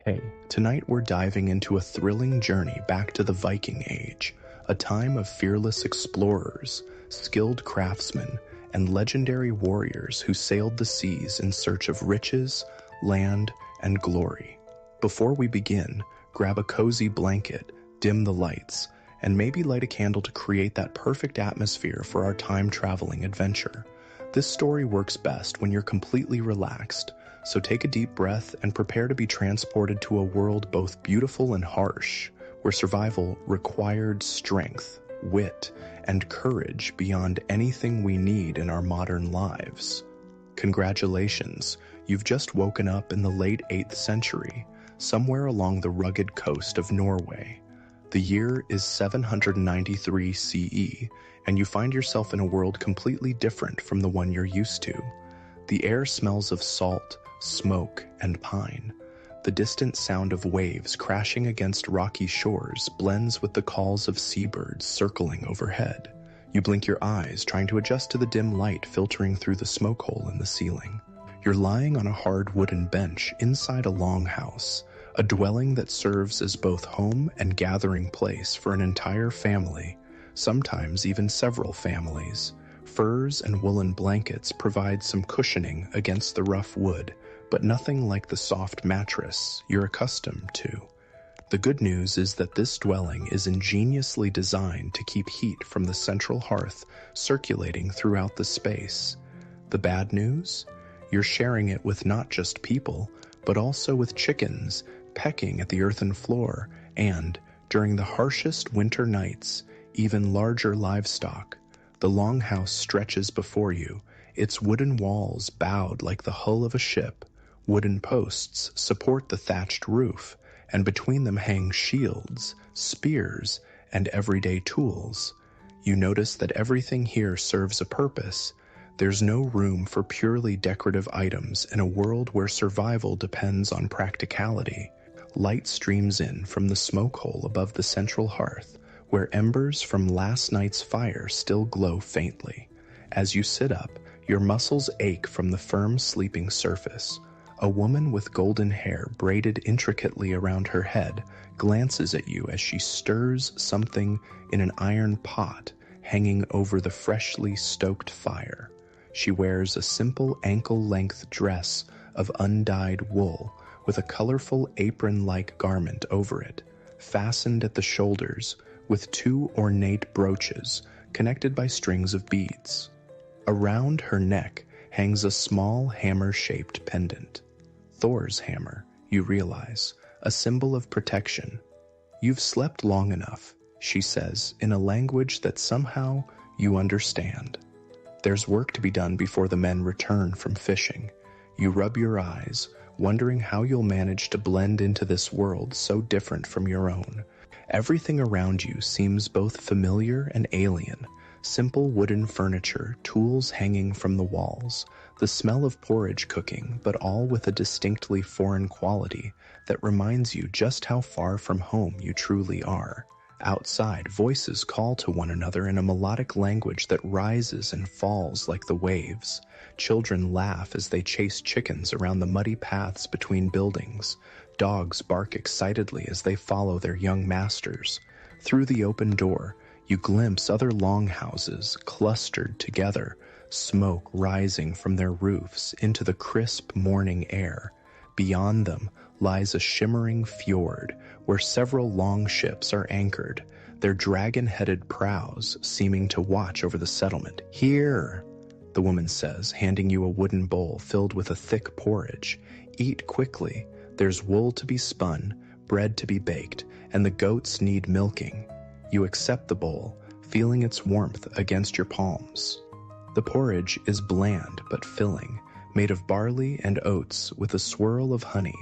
Hey, tonight we're diving into a thrilling journey back to the Viking Age, a time of fearless explorers, skilled craftsmen, and legendary warriors who sailed the seas in search of riches, land, and glory. Before we begin, grab a cozy blanket, dim the lights, and maybe light a candle to create that perfect atmosphere for our time-traveling adventure. This story works best when you're completely relaxed, so take a deep breath and prepare to be transported to a world both beautiful and harsh, where survival required strength, wit, and courage beyond anything we need in our modern lives. Congratulations, you've just woken up in the late 8th century, somewhere along the rugged coast of Norway. The year is 793 CE, and you find yourself in a world completely different from the one you're used to. The air smells of salt, smoke, and pine. The distant sound of waves crashing against rocky shores blends with the calls of seabirds circling overhead. You blink your eyes, trying to adjust to the dim light filtering through the smoke hole in the ceiling. You're lying on a hard wooden bench inside a longhouse, a dwelling that serves as both home and gathering place for an entire family, sometimes even several families. Furs and woolen blankets provide some cushioning against the rough wood, but nothing like the soft mattress you're accustomed to. The good news is that this dwelling is ingeniously designed to keep heat from the central hearth circulating throughout the space. The bad news? You're sharing it with not just people, but also with chickens pecking at the earthen floor and, during the harshest winter nights, even larger livestock. The longhouse stretches before you, its wooden walls bowed like the hull of a ship. Wooden posts support the thatched roof, and between them hang shields, spears, and everyday tools. You notice that everything here serves a purpose. There's no room for purely decorative items in a world where survival depends on practicality. Light streams in from the smoke hole above the central hearth, where embers from last night's fire still glow faintly. As you sit up, your muscles ache from the firm sleeping surface. A woman with golden hair braided intricately around her head glances at you as she stirs something in an iron pot hanging over the freshly stoked fire. She wears a simple ankle-length dress of undyed wool with a colorful apron-like garment over it, fastened at the shoulders with 2 ornate brooches connected by strings of beads. Around her neck hangs a small hammer-shaped pendant. Thor's hammer, you realize, a symbol of protection. You've slept long enough, she says, in a language that somehow you understand. There's work to be done before the men return from fishing. You rub your eyes, wondering how you'll manage to blend into this world so different from your own. Everything around you seems both familiar and alien. Simple wooden furniture, tools hanging from the walls, the smell of porridge cooking, but all with a distinctly foreign quality that reminds you just how far from home you truly are. Outside, voices call to one another in a melodic language that rises and falls like the waves. Children laugh as they chase chickens around the muddy paths between buildings. Dogs bark excitedly as they follow their young masters. Through the open door, you glimpse other longhouses clustered together, smoke rising from their roofs into the crisp morning air. Beyond them lies a shimmering fjord where several longships are anchored, their dragon-headed prows seeming to watch over the settlement. "Here," the woman says, handing you a wooden bowl filled with a thick porridge. "Eat quickly. There's wool to be spun, bread to be baked, and the goats need milking." You accept the bowl, feeling its warmth against your palms. The porridge is bland but filling, made of barley and oats with a swirl of honey.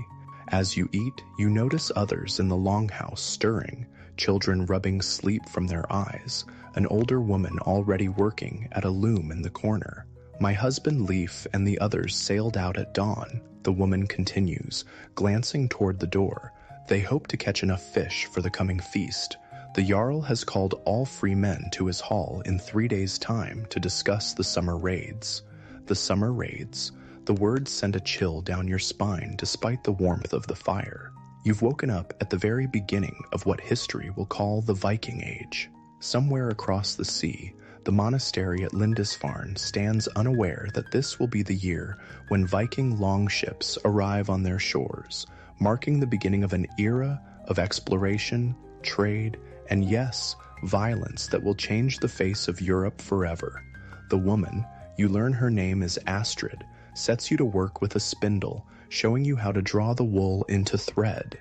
As you eat, you notice others in the longhouse stirring, children rubbing sleep from their eyes, an older woman already working at a loom in the corner. "My husband Leif and the others sailed out at dawn," the woman continues, glancing toward the door. "They hope to catch enough fish for the coming feast. The Jarl has called all free men to his hall in 3 days' time to discuss the summer raids." The summer raids. The words send a chill down your spine despite the warmth of the fire. You've woken up at the very beginning of what history will call the Viking Age. Somewhere across the sea, the monastery at Lindisfarne stands unaware that this will be the year when Viking longships arrive on their shores, marking the beginning of an era of exploration, trade, and yes, violence that will change the face of Europe forever. The woman, you learn her name is Astrid, sets you to work with a spindle, showing you how to draw the wool into thread.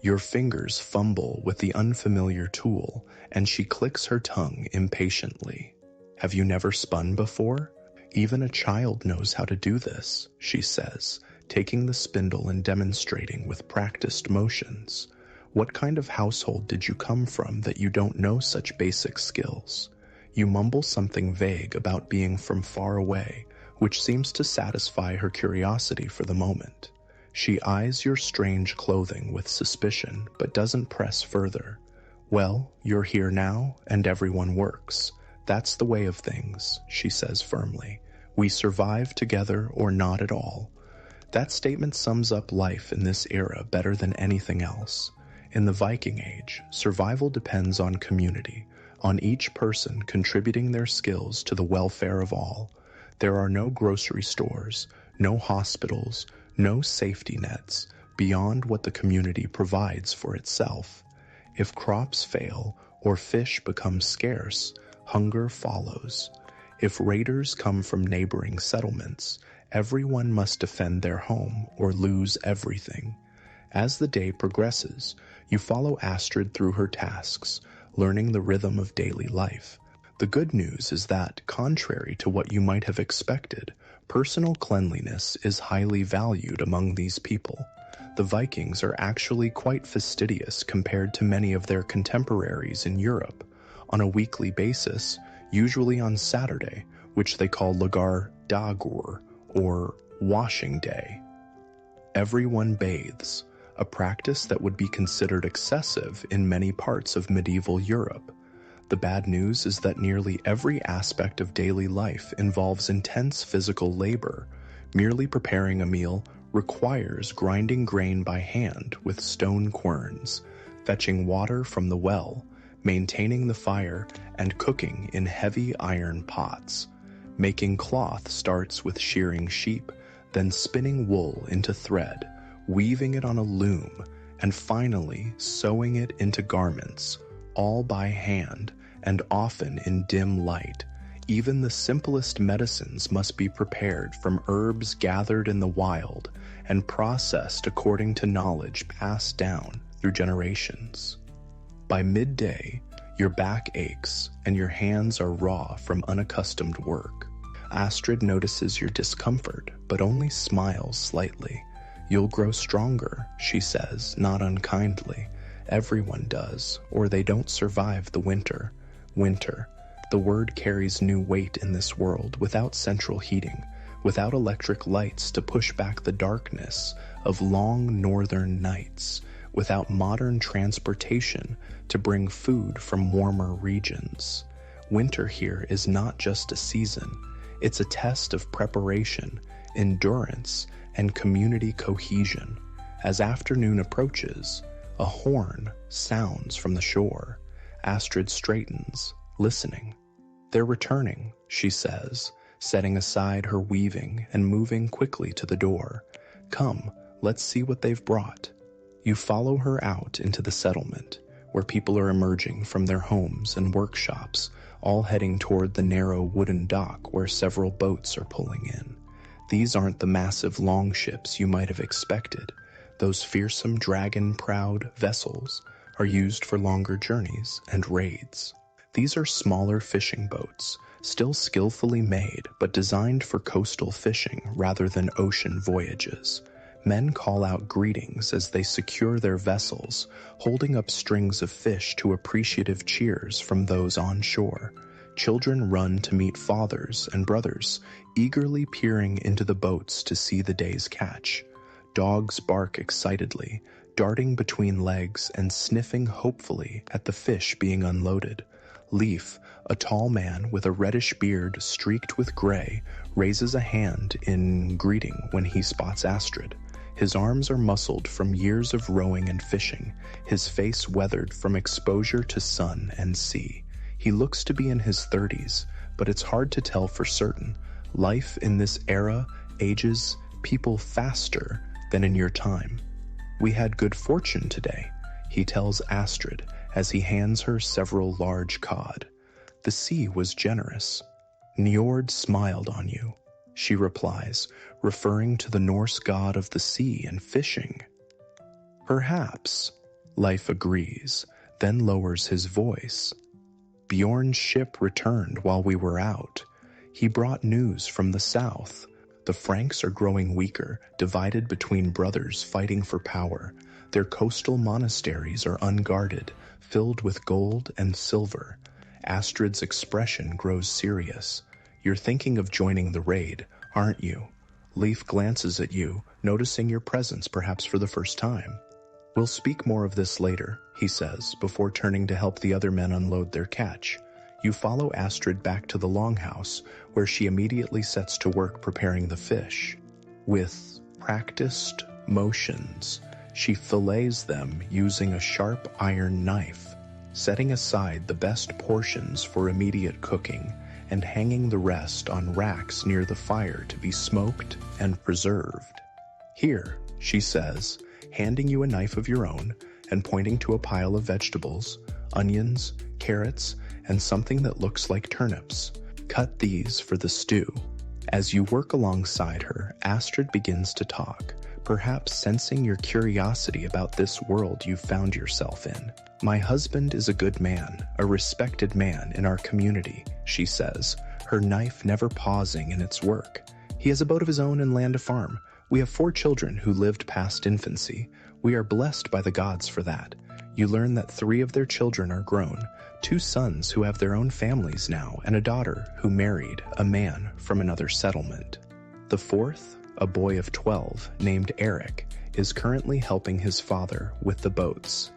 Your fingers fumble with the unfamiliar tool, and she clicks her tongue impatiently. Have you never spun before? Even a child knows how to do this, she says, taking the spindle and demonstrating with practiced motions. What kind of household did you come from that you don't know such basic skills? You mumble something vague about being from far away, which seems to satisfy her curiosity for the moment. She eyes your strange clothing with suspicion, but doesn't press further. Well, you're here now, and everyone works. That's the way of things, she says firmly. We survive together or not at all. That statement sums up life in this era better than anything else. In the Viking Age, survival depends on community, on each person contributing their skills to the welfare of all. There are no grocery stores, no hospitals, no safety nets beyond what the community provides for itself. If crops fail or fish become scarce, hunger follows. If raiders come from neighboring settlements, everyone must defend their home or lose everything. As the day progresses, you follow Astrid through her tasks, learning the rhythm of daily life. The good news is that, contrary to what you might have expected, personal cleanliness is highly valued among these people. The Vikings are actually quite fastidious compared to many of their contemporaries in Europe. On a weekly basis, usually on Saturday, which they call lagar dagur, or washing day, everyone bathes, a practice that would be considered excessive in many parts of medieval Europe. The bad news is that nearly every aspect of daily life involves intense physical labor. Merely preparing a meal requires grinding grain by hand with stone querns, fetching water from the well, maintaining the fire, and cooking in heavy iron pots. Making cloth starts with shearing sheep, then spinning wool into thread, weaving it on a loom, and finally sewing it into garments, all by hand and often in dim light. Even the simplest medicines must be prepared from herbs gathered in the wild and processed according to knowledge passed down through generations. By midday, your back aches and your hands are raw from unaccustomed work. Astrid notices your discomfort, but only smiles slightly. You'll grow stronger, she says, not unkindly. Everyone does, or they don't survive the winter. Winter. The word carries new weight in this world without central heating, without electric lights to push back the darkness of long northern nights, without modern transportation to bring food from warmer regions. Winter here is not just a season, it's a test of preparation, endurance, and community cohesion. As afternoon approaches, a horn sounds from the shore. Astrid straightens, listening. They're returning, she says, setting aside her weaving and moving quickly to the door. Come, let's see what they've brought. You follow her out into the settlement, where people are emerging from their homes and workshops, all heading toward the narrow wooden dock where several boats are pulling in. These aren't the massive longships you might have expected. Those fearsome dragon-prowed vessels are used for longer journeys and raids. These are smaller fishing boats, still skillfully made but designed for coastal fishing rather than ocean voyages. Men call out greetings as they secure their vessels, holding up strings of fish to appreciative cheers from those on shore. Children run to meet fathers and brothers, eagerly peering into the boats to see the day's catch. Dogs bark excitedly, darting between legs and sniffing hopefully at the fish being unloaded. Leaf, a tall man with a reddish beard streaked with gray, raises a hand in greeting when he spots Astrid. His arms are muscled from years of rowing and fishing, his face weathered from exposure to sun and sea. He looks to be in his 30s, but it's hard to tell for certain. Life in this era ages people faster than in your time. "We had good fortune today," he tells Astrid as he hands her several large cod. "The sea was generous." "Njord smiled on you," she replies, referring to the Norse god of the sea and fishing. "Perhaps," Leif agrees, then lowers his voice. "Bjorn's ship returned while we were out. He brought news from the south. The Franks are growing weaker, divided between brothers fighting for power. Their coastal monasteries are unguarded, filled with gold and silver." Astrid's expression grows serious. "You're thinking of joining the raid, aren't you?" Leif glances at you, noticing your presence perhaps for the first time. "We'll speak more of this later," he says, before turning to help the other men unload their catch. You follow Astrid back to the longhouse, where she immediately sets to work preparing the fish. With practiced motions, she fillets them using a sharp iron knife, setting aside the best portions for immediate cooking and hanging the rest on racks near the fire to be smoked and preserved. "Here," she says, handing you a knife of your own and pointing to a pile of vegetables, onions, carrots, and something that looks like turnips. "Cut these for the stew." As you work alongside her, Astrid begins to talk, perhaps sensing your curiosity about this world you've found yourself in. "My husband is a good man, a respected man in our community," she says, her knife never pausing in its work. "He has a boat of his own and land to farm. We have 4 children who lived past infancy. We are blessed by the gods for that." You learn that 3 of their children are grown, 2 sons who have their own families now, and a daughter who married a man from another settlement. The 4th, a boy of 12 named Eric, is currently helping his father with the boats.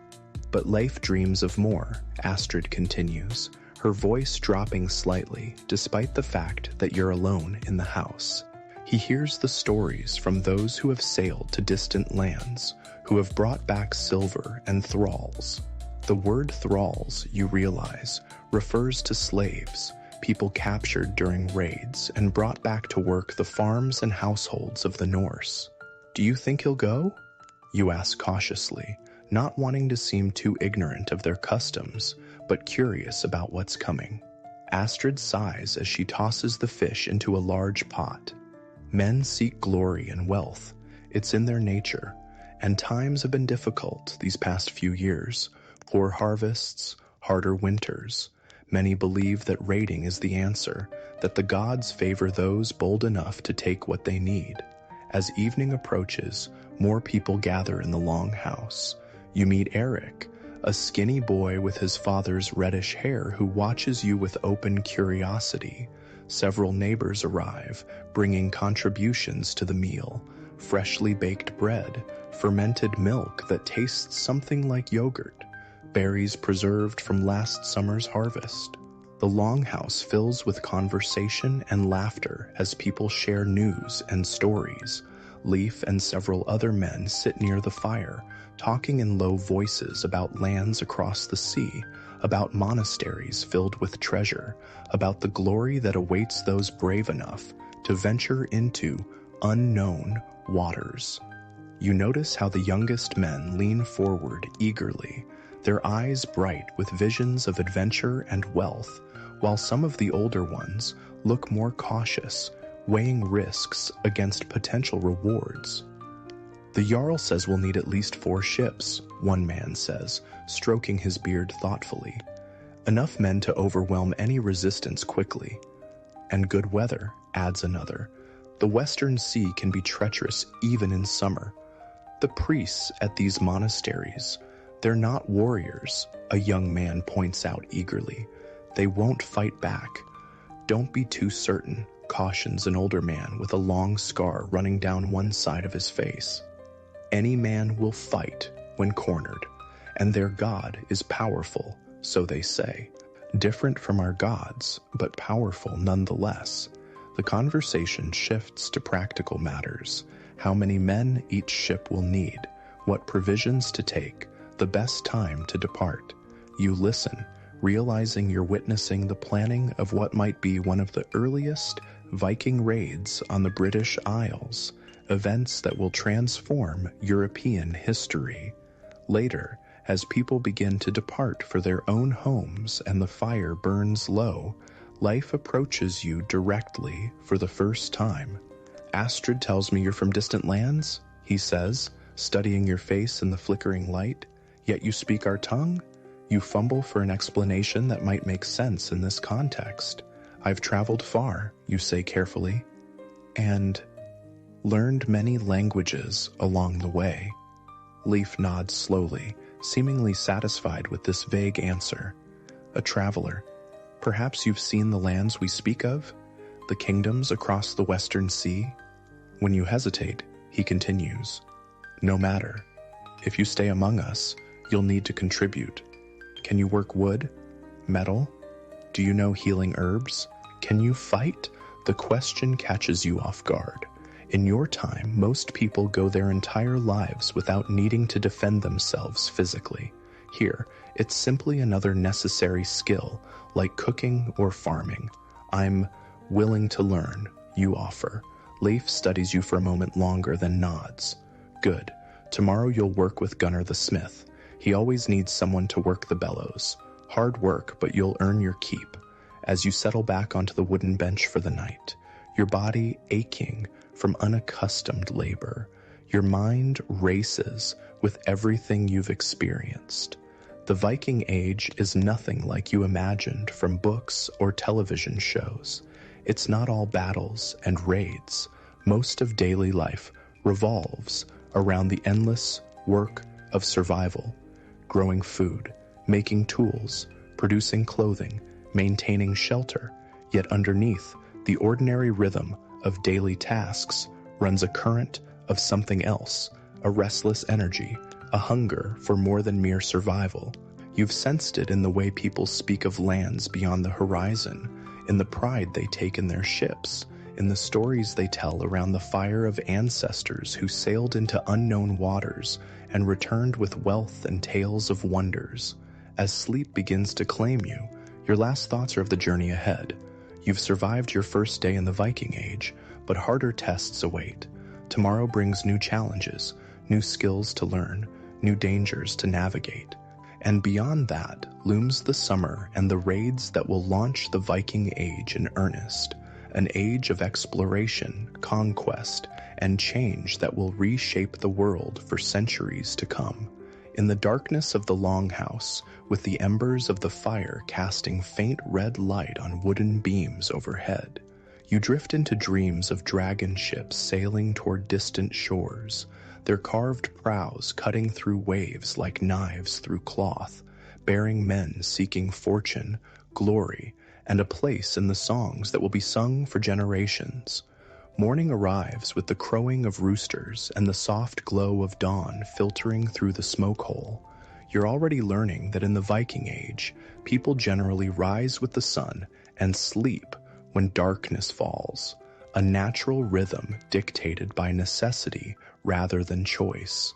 "But Leif dreams of more," Astrid continues, her voice dropping slightly despite the fact that you're alone in the house. He hears the stories from those who have sailed to distant lands, who have brought back silver and thralls. The word thralls, you realize, refers to slaves, people captured during raids and brought back to work the farms and households of the Norse. "Do you think he'll go?" you ask cautiously, not wanting to seem too ignorant of their customs, but curious about what's coming. Astrid sighs as she tosses the fish into a large pot. Men seek glory and wealth. It's in their nature. And times have been difficult these past few years. Poor harvests, harder winters. Many believe that raiding is the answer, that the gods favor those bold enough to take what they need. As evening approaches, more people gather in the longhouse. You meet Eric, a skinny boy with his father's reddish hair who watches you with open curiosity. Several neighbors arrive, bringing contributions to the meal. Freshly baked bread, fermented milk that tastes something like yogurt, berries preserved from last summer's harvest. The longhouse fills with conversation and laughter as people share news and stories. Leif and several other men sit near the fire, talking in low voices about lands across the sea, about monasteries filled with treasure, about the glory that awaits those brave enough to venture into unknown waters. You notice how the youngest men lean forward eagerly, their eyes bright with visions of adventure and wealth, while some of the older ones look more cautious, weighing risks against potential rewards. "The Jarl says we'll need at least 4 ships, one man says, stroking his beard thoughtfully. "Enough men to overwhelm any resistance quickly." "And good weather," adds another. "The Western Sea can be treacherous even in summer." "The priests at these monasteries, they're not warriors," a young man points out eagerly. "They won't fight back." "Don't be too certain," cautions an older man with a long scar running down one side of his face. "Any man will fight when cornered, and their god is powerful, so they say. Different from our gods, but powerful nonetheless." The conversation shifts to practical matters. how many men each ship will need, what provisions to take, the best time to depart. You listen, realizing you're witnessing the planning of what might be one of the earliest Viking raids on the British Isles, events that will transform European history. Later, as people begin to depart for their own homes and the fire burns low, life approaches you directly for the first time. "Astrid tells me you're from distant lands," he says, studying your face in the flickering light. "Yet you speak our tongue?" You fumble for an explanation that might make sense in this context. "I've traveled far," you say carefully, "and learned many languages along the way." Leif nods slowly, seemingly satisfied with this vague answer. "A traveler. Perhaps you've seen the lands we speak of? The kingdoms across the western sea?" When you hesitate, he continues, "No matter. If you stay among us, you'll need to contribute. Can you work wood? Metal? Do you know healing herbs? Can you fight?" The question catches you off guard. In your time, most people go their entire lives without needing to defend themselves physically. Here, it's simply another necessary skill, like cooking or farming. "I'm willing to learn," you offer. Leif studies you for a moment longer, then nods. "Good. Tomorrow you'll work with Gunnar the smith. He always needs someone to work the bellows. Hard work, but you'll earn your keep." As you settle back onto the wooden bench for the night, your body aching from unaccustomed labor, your mind races with everything you've experienced. The Viking Age is nothing like you imagined from books or television shows. It's not all battles and raids. Most of daily life revolves around the endless work of survival, growing food, making tools, producing clothing, maintaining shelter. Yet underneath the ordinary rhythm of daily tasks runs a current of something else, a restless energy, a hunger for more than mere survival. You've sensed it in the way people speak of lands beyond the horizon, in the pride they take in their ships, in the stories they tell around the fire of ancestors who sailed into unknown waters and returned with wealth and tales of wonders. As sleep begins to claim you, your last thoughts are of the journey ahead. You've survived your first day in the Viking Age, but harder tests await. Tomorrow brings new challenges, new skills to learn, new dangers to navigate. And beyond that looms the summer and the raids that will launch the Viking Age in earnest, an age of exploration, conquest, and change that will reshape the world for centuries to come. In the darkness of the longhouse, with the embers of the fire casting faint red light on wooden beams overhead, you drift into dreams of dragon ships sailing toward distant shores, their carved prows cutting through waves like knives through cloth, bearing men seeking fortune, glory, and a place in the songs that will be sung for generations. Morning arrives with the crowing of roosters and the soft glow of dawn filtering through the smoke hole. You're already learning that in the Viking Age, people generally rise with the sun and sleep when darkness falls, a natural rhythm dictated by necessity rather than choice.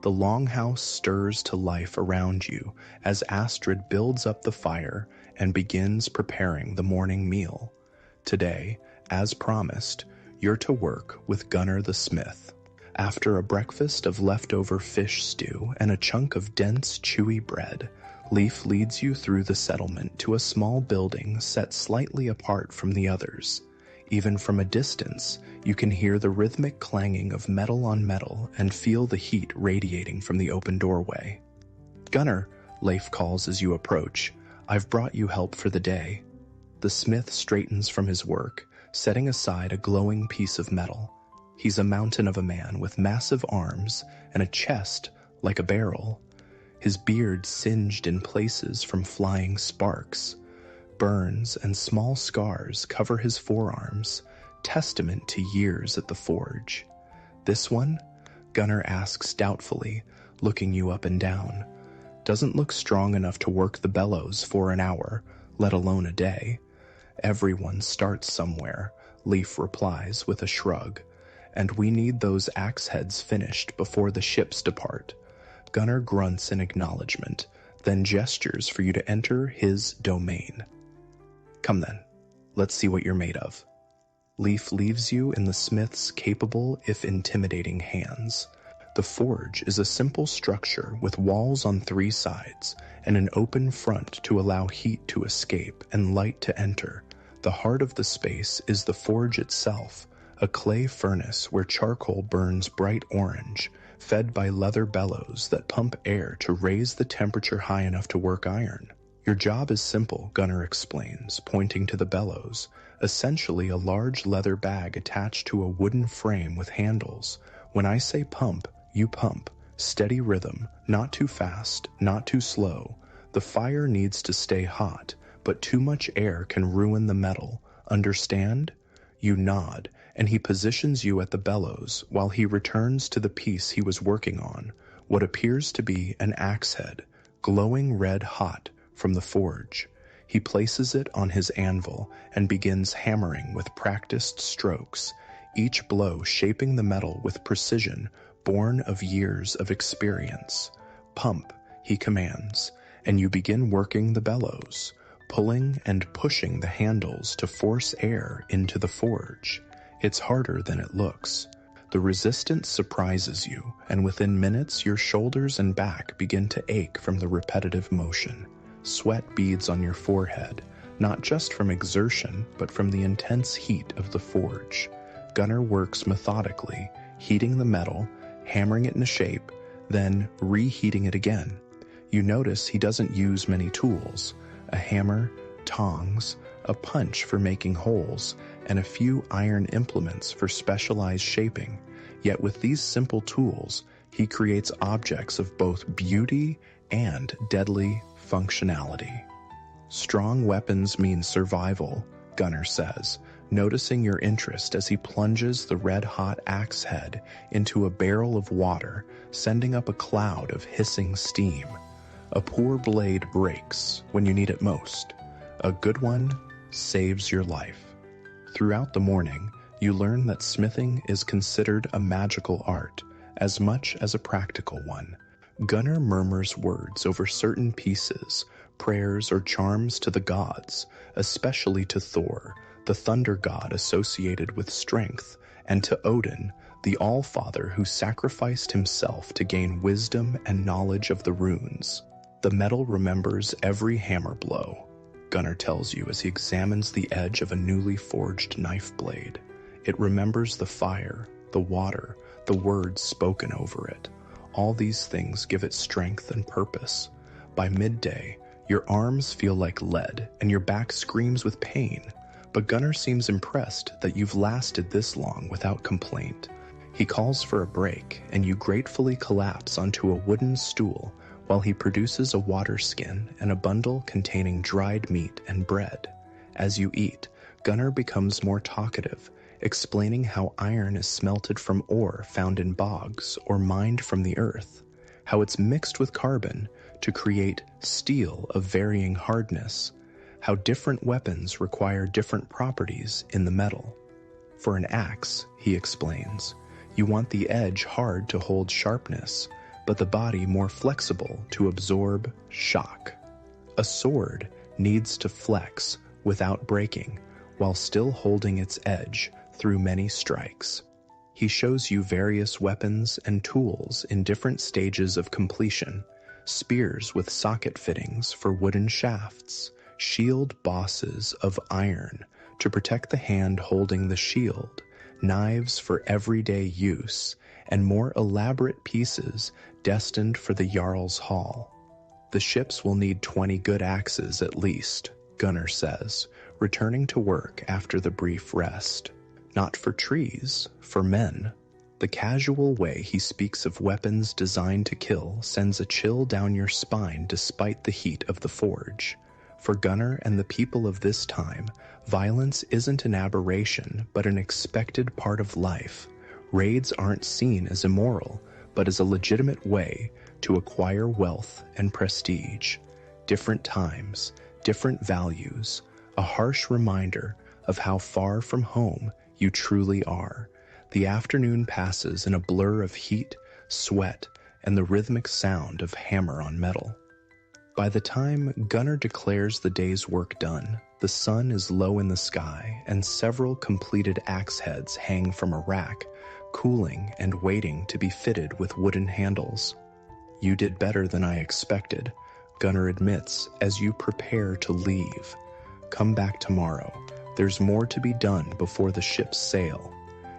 The longhouse stirs to life around you as Astrid builds up the fire and begins preparing the morning meal. Today, as promised, you're to work with Gunnar the smith. After a breakfast of leftover fish stew and a chunk of dense, chewy bread, Leif leads you through the settlement to a small building set slightly apart from the others. Even from a distance, you can hear the rhythmic clanging of metal on metal and feel the heat radiating from the open doorway. "Gunnar," Leif calls as you approach, "I've brought you help for the day." The smith straightens from his work, setting aside a glowing piece of metal. He's a mountain of a man with massive arms and a chest like a barrel. His beard singed in places from flying sparks. Burns and small scars cover his forearms, testament to years at the forge. "This one?" Gunnar asks doubtfully, looking you up and down. "Doesn't look strong enough to work the bellows for an hour, let alone a day." "Everyone starts somewhere," Leif replies with a shrug. and we need those axe heads finished before the ships depart." Gunnar grunts in acknowledgement, then gestures for you to enter his domain. "Come then, let's see what you're made of." Leaf leaves you in the smith's capable if intimidating hands. The forge is a simple structure with walls on 3 sides and an open front to allow heat to escape and light to enter. The heart of the space is the forge itself, a clay furnace where charcoal burns bright orange, fed by leather bellows that pump air to raise the temperature high enough to work iron. "Your job is simple," Gunnar explains, pointing to the bellows, essentially a large leather bag attached to a wooden frame with handles. "When I say pump, you pump. Steady rhythm, not too fast, not too slow. The fire needs to stay hot, but too much air can ruin the metal. Understand?" You nod, and he positions you at the bellows while he returns to the piece he was working on, what appears to be an axe head, glowing red hot from the forge. He places it on his anvil and begins hammering with practiced strokes, each blow shaping the metal with precision born of years of experience. "Pump," he commands, and you begin working the bellows, pulling and pushing the handles to force air into the forge. It's harder than it looks. The resistance surprises you, and within minutes your shoulders and back begin to ache from the repetitive motion. Sweat beads on your forehead, not just from exertion, but from the intense heat of the forge. Gunnar works methodically, heating the metal, hammering it into shape, then reheating it again. You notice he doesn't use many tools: a hammer, tongs, a punch for making holes, and a few iron implements for specialized shaping. Yet with these simple tools, he creates objects of both beauty and deadly functionality. "Strong weapons mean survival," Gunnar says, noticing your interest as he plunges the red-hot axe head into a barrel of water, sending up a cloud of hissing steam. "A poor blade breaks when you need it most. A good one saves your life." Throughout the morning, you learn that smithing is considered a magical art, as much as a practical one. Gunnar murmurs words over certain pieces, prayers or charms to the gods, especially to Thor, the thunder god associated with strength, and to Odin, the Allfather who sacrificed himself to gain wisdom and knowledge of the runes. "The metal remembers every hammer blow," Gunnar tells you as he examines the edge of a newly forged knife blade. "It remembers the fire, the water, the words spoken over it. All these things give it strength and purpose. By midday, your arms feel like lead and your back screams with pain, but Gunnar seems impressed that you've lasted this long without complaint. He calls for a break, and you gratefully collapse onto a wooden stool while he produces a water skin and a bundle containing dried meat and bread. As you eat, Gunnar becomes more talkative, explaining how iron is smelted from ore found in bogs or mined from the earth, how it's mixed with carbon to create steel of varying hardness, how different weapons require different properties in the metal. "For an axe," he explains, "you want the edge hard to hold sharpness, but the body more flexible to absorb shock. A sword needs to flex without breaking, while still holding its edge through many strikes." He shows you various weapons and tools in different stages of completion: spears with socket fittings for wooden shafts, shield bosses of iron to protect the hand holding the shield, knives for everyday use, and more elaborate pieces destined for the Jarl's Hall. "The ships will need 20 good axes at least," Gunnar says, returning to work after the brief rest. "Not for trees, for men." The casual way he speaks of weapons designed to kill sends a chill down your spine despite the heat of the forge. For Gunnar and the people of this time, violence isn't an aberration but an expected part of life. Raids aren't seen as immoral, but as a legitimate way to acquire wealth and prestige. Different times, different values, a harsh reminder of how far from home you truly are. The afternoon passes in a blur of heat, sweat, and the rhythmic sound of hammer on metal. By the time Gunnar declares the day's work done, the sun is low in the sky and several completed axe heads hang from a rack, cooling and waiting to be fitted with wooden handles. "You did better than I expected," Gunnar admits as you prepare to leave. "Come back tomorrow. There's more to be done before the ships sail."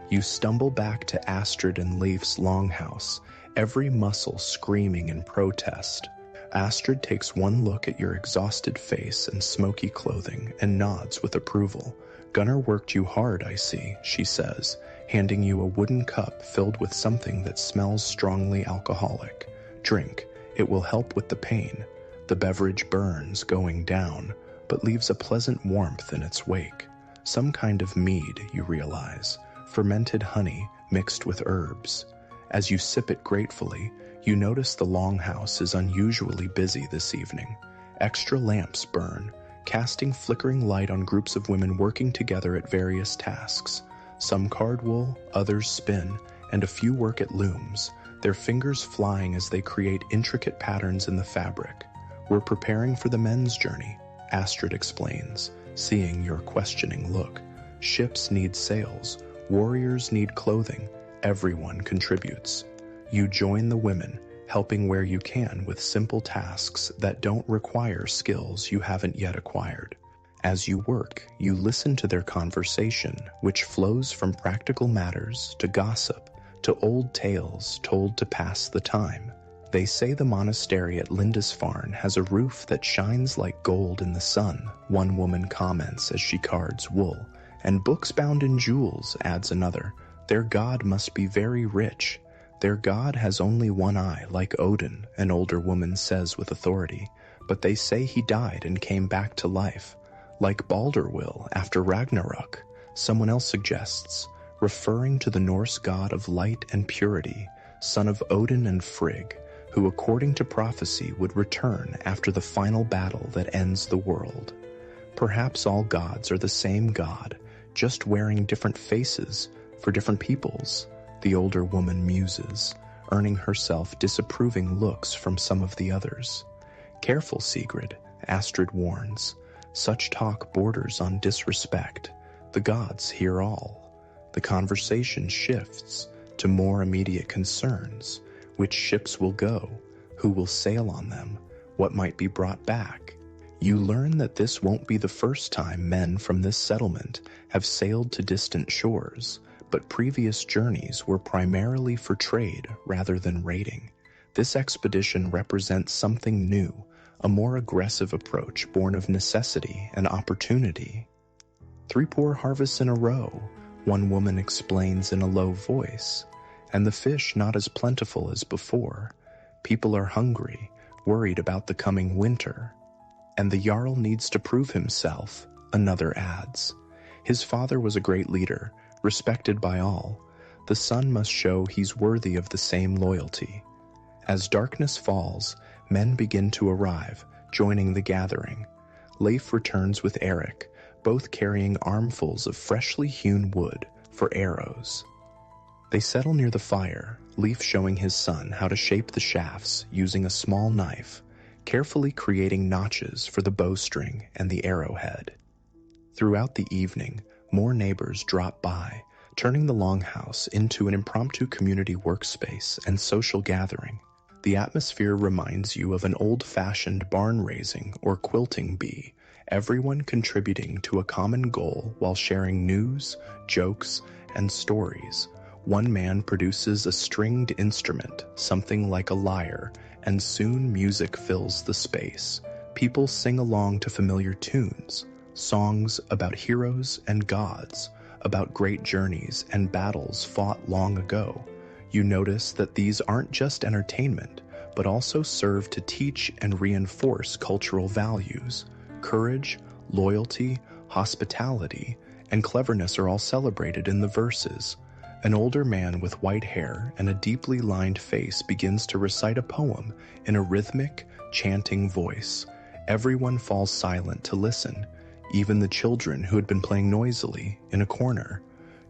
You stumble back to Astrid and Leif's longhouse, every muscle screaming in protest. Astrid takes one look at your exhausted face and smoky clothing and nods with approval. "Gunnar worked you hard, I see," she says, handing you a wooden cup filled with something that smells strongly alcoholic. "Drink. It will help with the pain." The beverage burns going down, but leaves a pleasant warmth in its wake. Some kind of mead, you realize. Fermented honey mixed with herbs. As you sip it gratefully, you notice the longhouse is unusually busy this evening. Extra lamps burn, casting flickering light on groups of women working together at various tasks. Some card wool, others spin, and a few work at looms, their fingers flying as they create intricate patterns in the fabric. "We're preparing for the men's journey," Astrid explains, seeing your questioning look. "Ships need sails, warriors need clothing, everyone contributes." You join the women, helping where you can with simple tasks that don't require skills you haven't yet acquired. As you work, you listen to their conversation, which flows from practical matters to gossip, to old tales told to pass the time. "They say the monastery at Lindisfarne has a roof that shines like gold in the sun," one woman comments as she cards wool. "And books bound in jewels," adds another. "Their god must be very rich." "Their god has only one eye, like Odin," an older woman says with authority. "But they say he died and came back to life. Like Balder will after Ragnarok," someone else suggests, referring to the Norse god of light and purity, son of Odin and Frigg, who according to prophecy would return after the final battle that ends the world. Perhaps all gods are the same god, just wearing different faces for different peoples, the older woman muses, earning herself disapproving looks from some of the others. "Careful, Sigrid," Astrid warns. "Such talk borders on disrespect. The gods hear all." The conversation shifts to more immediate concerns. Which ships will go? Who will sail on them? What might be brought back? You learn that this won't be the first time men from this settlement have sailed to distant shores, but previous journeys were primarily for trade rather than raiding. This expedition represents something new, a more aggressive approach born of necessity and opportunity. "3 poor harvests in a row," one woman explains in a low voice, "and the fish not as plentiful as before. People are hungry, worried about the coming winter. And the Jarl needs to prove himself," another adds. "His father was a great leader, respected by all. The son must show he's worthy of the same loyalty." As darkness falls, men begin to arrive, joining the gathering. Leif returns with Eric, both carrying armfuls of freshly hewn wood for arrows. They settle near the fire, Leif showing his son how to shape the shafts using a small knife, carefully creating notches for the bowstring and the arrowhead. Throughout the evening, more neighbors drop by, turning the longhouse into an impromptu community workspace and social gathering. The atmosphere reminds you of an old-fashioned barn-raising or quilting bee, everyone contributing to a common goal while sharing news, jokes, and stories. One man produces a stringed instrument, something like a lyre, and soon music fills the space. People sing along to familiar tunes, songs about heroes and gods, about great journeys and battles fought long ago. You notice that these aren't just entertainment, but also serve to teach and reinforce cultural values. Courage, loyalty, hospitality, and cleverness are all celebrated in the verses. An older man with white hair and a deeply lined face begins to recite a poem in a rhythmic, chanting voice. Everyone falls silent to listen, even the children who had been playing noisily in a corner.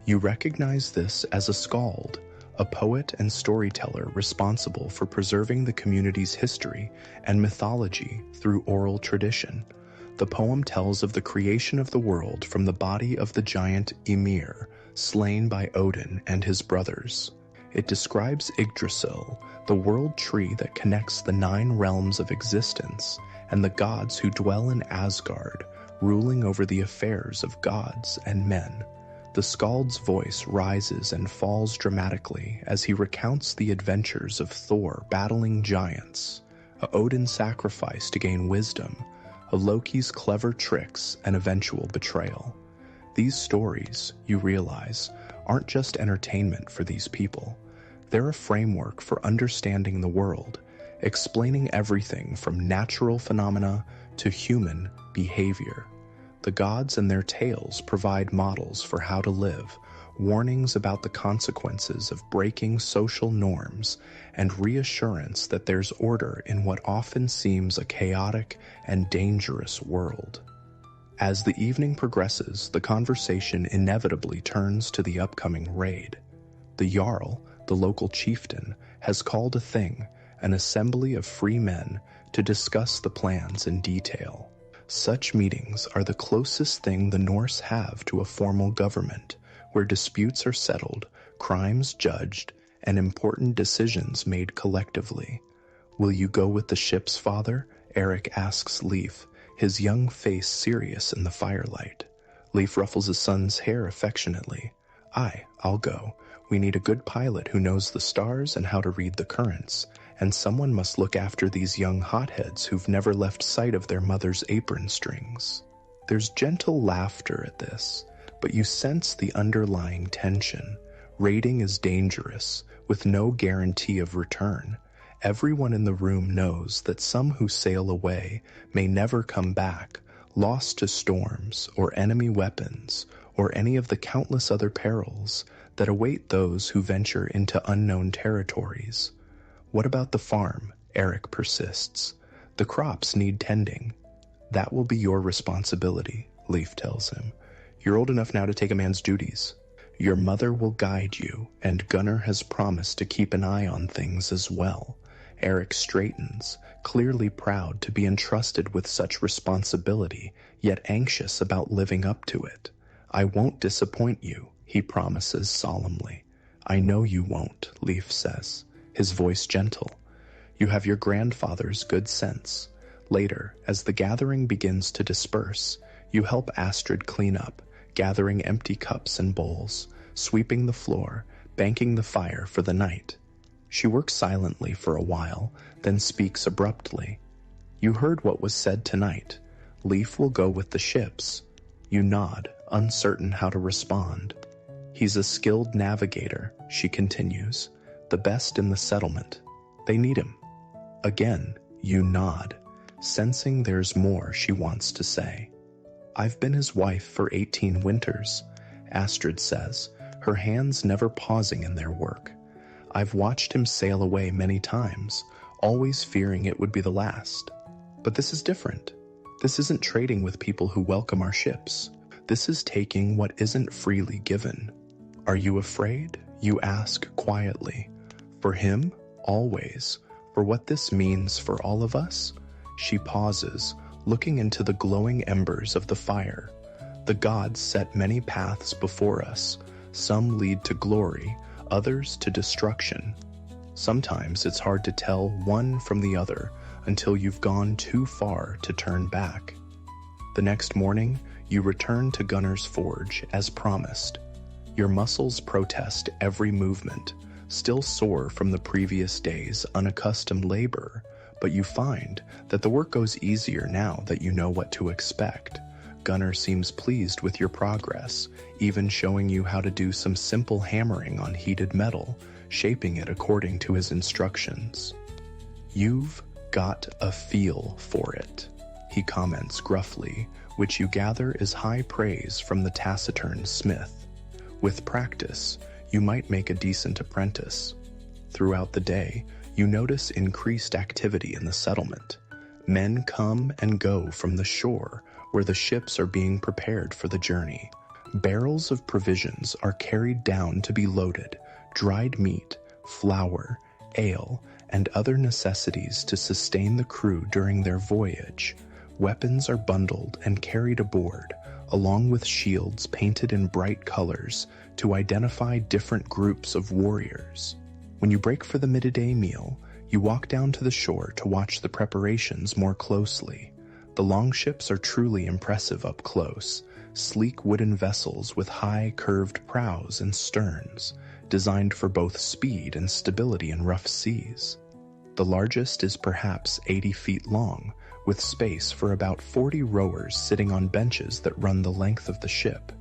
You recognize this as a skald, a poet and storyteller responsible for preserving the community's history and mythology through oral tradition. The poem tells of the creation of the world from the body of the giant Ymir, slain by Odin and his brothers. It describes Yggdrasil, the world tree that connects the 9 realms of existence, and the gods who dwell in Asgard, ruling over the affairs of gods and men. The skald's voice rises and falls dramatically as he recounts the adventures of Thor battling giants, a Odin sacrifice to gain wisdom, of Loki's clever tricks and eventual betrayal. These stories, you realize, aren't just entertainment for these people. They're a framework for understanding the world, explaining everything from natural phenomena to human behavior. The gods and their tales provide models for how to live, warnings about the consequences of breaking social norms, and reassurance that there's order in what often seems a chaotic and dangerous world. As the evening progresses, the conversation inevitably turns to the upcoming raid. The Jarl, the local chieftain, has called a thing, an assembly of free men, to discuss the plans in detail. Such meetings are the closest thing the Norse have to a formal government, where disputes are settled, crimes judged, and important decisions made collectively. "Will you go with the ships, father?" Eric asks Leif, his young face serious in the firelight. Leif ruffles his son's hair affectionately. "Aye, I'll go. We need a good pilot who knows the stars and how to read the currents, and someone must look after these young hotheads who've never left sight of their mother's apron strings." There's gentle laughter at this, but you sense the underlying tension. Raiding is dangerous, with no guarantee of return. Everyone in the room knows that some who sail away may never come back, lost to storms or enemy weapons or any of the countless other perils that await those who venture into unknown territories. "What about the farm?" Eric persists. "The crops need tending." "That will be your responsibility," Leif tells him. "You're old enough now to take a man's duties. Your mother will guide you, and Gunnar has promised to keep an eye on things as well." Eric straightens, clearly proud to be entrusted with such responsibility, yet anxious about living up to it. "I won't disappoint you," he promises solemnly. "I know you won't," Leif says, his voice gentle. "You have your grandfather's good sense." Later, as the gathering begins to disperse, you help Astrid clean up, gathering empty cups and bowls, sweeping the floor, banking the fire for the night. She works silently for a while, then speaks abruptly. "You heard what was said tonight. Leif will go with the ships." You nod, uncertain how to respond. "He's a skilled navigator," she continues, "the best in the settlement. They need him." Again, you nod, sensing there's more she wants to say. "I've been his wife for 18 winters," Astrid says, her hands never pausing in their work. "I've watched him sail away many times, always fearing it would be the last. But this is different. This isn't trading with people who welcome our ships. This is taking what isn't freely given." "Are you afraid?" you ask quietly. "For him, always. For what this means for all of us?" She pauses, looking into the glowing embers of the fire. "The gods set many paths before us. Some lead to glory, others to destruction. Sometimes it's hard to tell one from the other until you've gone too far to turn back." The next morning, you return to Gunnar's forge as promised. Your muscles protest every movement, still sore from the previous day's unaccustomed labor, but you find that the work goes easier now that you know what to expect. Gunnar seems pleased with your progress, even showing you how to do some simple hammering on heated metal, shaping it according to his instructions. "You've got a feel for it," he comments gruffly, which you gather is high praise from the taciturn smith. "With practice, you might make a decent apprentice." Throughout the day, you notice increased activity in the settlement. Men come and go from the shore, where the ships are being prepared for the journey. Barrels of provisions are carried down to be loaded, dried meat, flour, ale, and other necessities to sustain the crew during their voyage. Weapons are bundled and carried aboard, along with shields painted in bright colors to identify different groups of warriors. When you break for the midday meal, you walk down to the shore to watch the preparations more closely. The longships are truly impressive up close, sleek wooden vessels with high, curved prows and sterns, designed for both speed and stability in rough seas. The largest is perhaps 80 feet long, with space for about 40 rowers sitting on benches that run the length of the ship.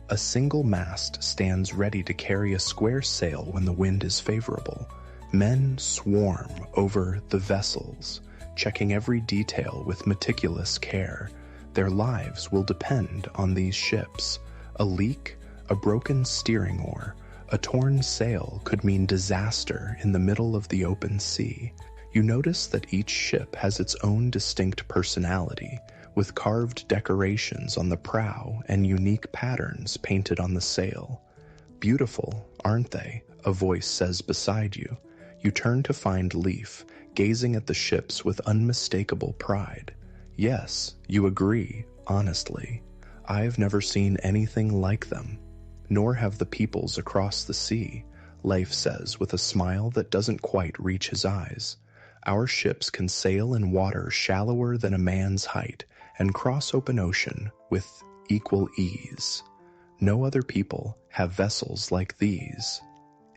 A single mast stands ready to carry a square sail when the wind is favorable. Men swarm over the vessels, checking every detail with meticulous care. Their lives will depend on these ships. A leak, a broken steering oar, a torn sail could mean disaster in the middle of the open sea. You notice that each ship has its own distinct personality, with carved decorations on the prow and unique patterns painted on the sail. "Beautiful, aren't they?" a voice says beside you. You turn to find Leaf, gazing at the ships with unmistakable pride. "Yes, you agree, honestly. I've never seen anything like them. Nor have the peoples across the sea," Leif says with a smile that doesn't quite reach his eyes. "Our ships can sail in water shallower than a man's height and cross open ocean with equal ease. No other people have vessels like these."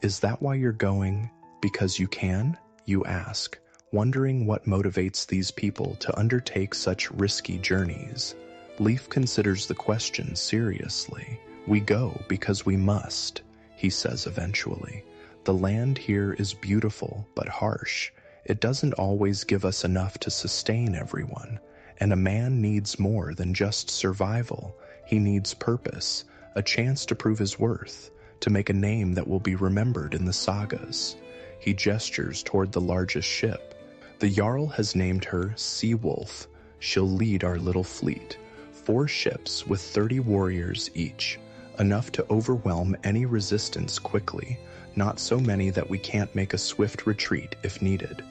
"Is that why you're going? Because you can?" you ask, wondering what motivates these people to undertake such risky journeys. Leif considers the question seriously. "We go because we must," he says eventually. "The land here is beautiful but harsh. It doesn't always give us enough to sustain everyone, and a man needs more than just survival. He needs purpose, a chance to prove his worth, to make a name that will be remembered in the sagas." He gestures toward the largest ship. "The Jarl has named her Sea Wolf. She'll lead our little fleet. 4 ships with 30 warriors each, enough to overwhelm any resistance quickly, not so many that we can't make a swift retreat if needed."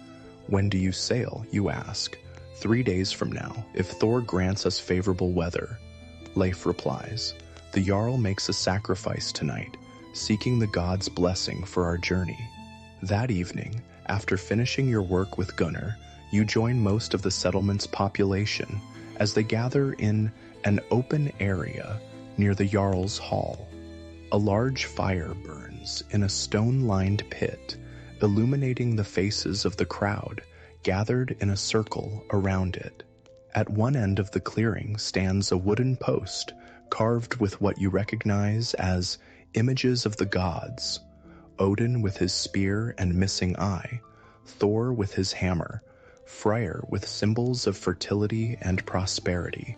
"When do you sail?" you ask. 3 days from now, if Thor grants us favorable weather." Leif replies, "The Jarl makes a sacrifice tonight, seeking the gods' blessing for our journey." That evening, after finishing your work with Gunnar, you join most of the settlement's population as they gather in an open area near the Jarl's hall. A large fire burns in a stone-lined pit, illuminating the faces of the crowd gathered in a circle around it. At one end of the clearing stands a wooden post carved with what you recognize as images of the gods: Odin with his spear and missing eye, Thor with his hammer, Freyr with symbols of fertility and prosperity.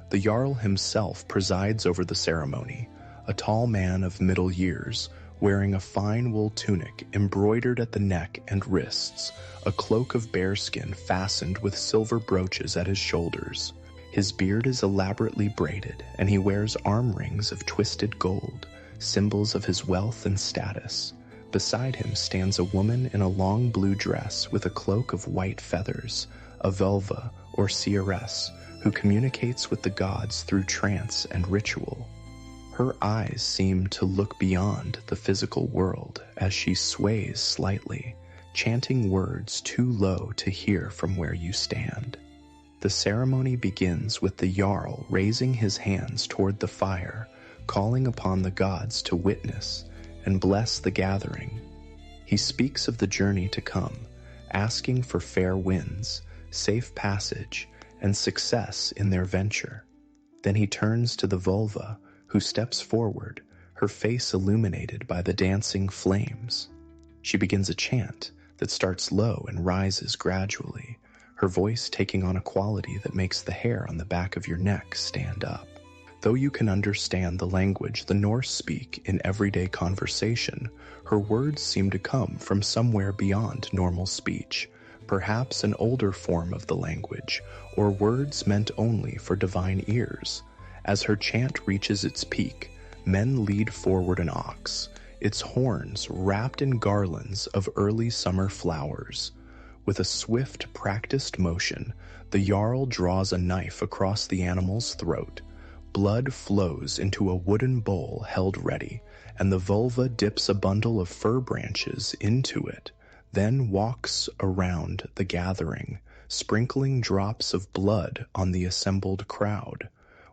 The Jarl himself presides over the ceremony, a tall man of middle years, wearing a fine wool tunic embroidered at the neck and wrists, a cloak of bearskin fastened with silver brooches at his shoulders. His beard is elaborately braided, and he wears arm rings of twisted gold, symbols of his wealth and status. Beside him stands a woman in a long blue dress with a cloak of white feathers, a vulva or seeress, who communicates with the gods through trance and ritual. Her eyes seem to look beyond the physical world as she sways slightly, chanting words too low to hear from where you stand. The ceremony begins with the Jarl raising his hands toward the fire, calling upon the gods to witness and bless the gathering. He speaks of the journey to come, asking for fair winds, safe passage, and success in their venture. Then he turns to the vulva, who steps forward, her face illuminated by the dancing flames. She begins a chant that starts low and rises gradually, her voice taking on a quality that makes the hair on the back of your neck stand up. Though you can understand the language the Norse speak in everyday conversation, her words seem to come from somewhere beyond normal speech, perhaps an older form of the language, or words meant only for divine ears. As her chant reaches its peak, Men lead forward an ox, its horns wrapped in garlands of early summer flowers. With a swift, practiced motion, the Jarl draws a knife across the animal's throat. Blood flows into a wooden bowl held ready, and the vulva dips a bundle of fir branches into it, then walks around the gathering, sprinkling drops of blood on the assembled crowd.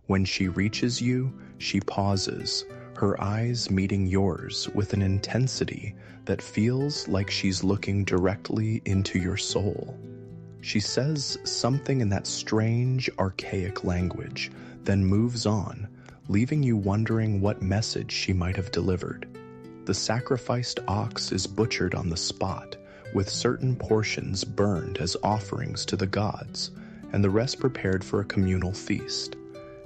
When she reaches you, she pauses, her eyes meeting yours with an intensity that feels like she's looking directly into your soul. She says something in that strange, archaic language, then moves on, leaving you wondering what message she might have delivered. The sacrificed ox is butchered on the spot, with certain portions burned as offerings to the gods, and the rest prepared for a communal feast.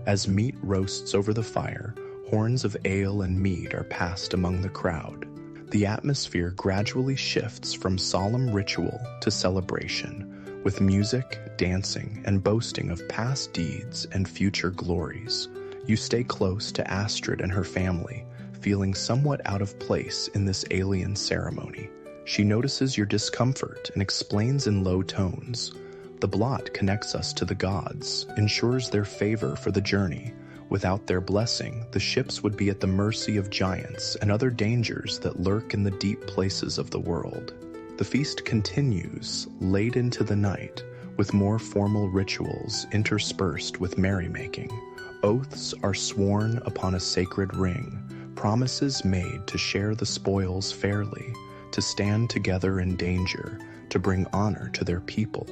As meat roasts over the fire, horns of ale and mead are passed among the crowd. The atmosphere gradually shifts from solemn ritual to celebration, with music, dancing, and boasting of past deeds and future glories. You stay close to Astrid and her family, feeling somewhat out of place in this alien ceremony. She notices your discomfort and explains in low tones. The blot connects us to the gods, ensures their favor for the journey. Without their blessing, the ships would be at the mercy of giants and other dangers that lurk in the deep places of the world. The feast continues late into the night, with more formal rituals interspersed with merrymaking. Oaths are sworn upon a sacred ring, promises made to share the spoils fairly, to stand together in danger, to bring honor to their people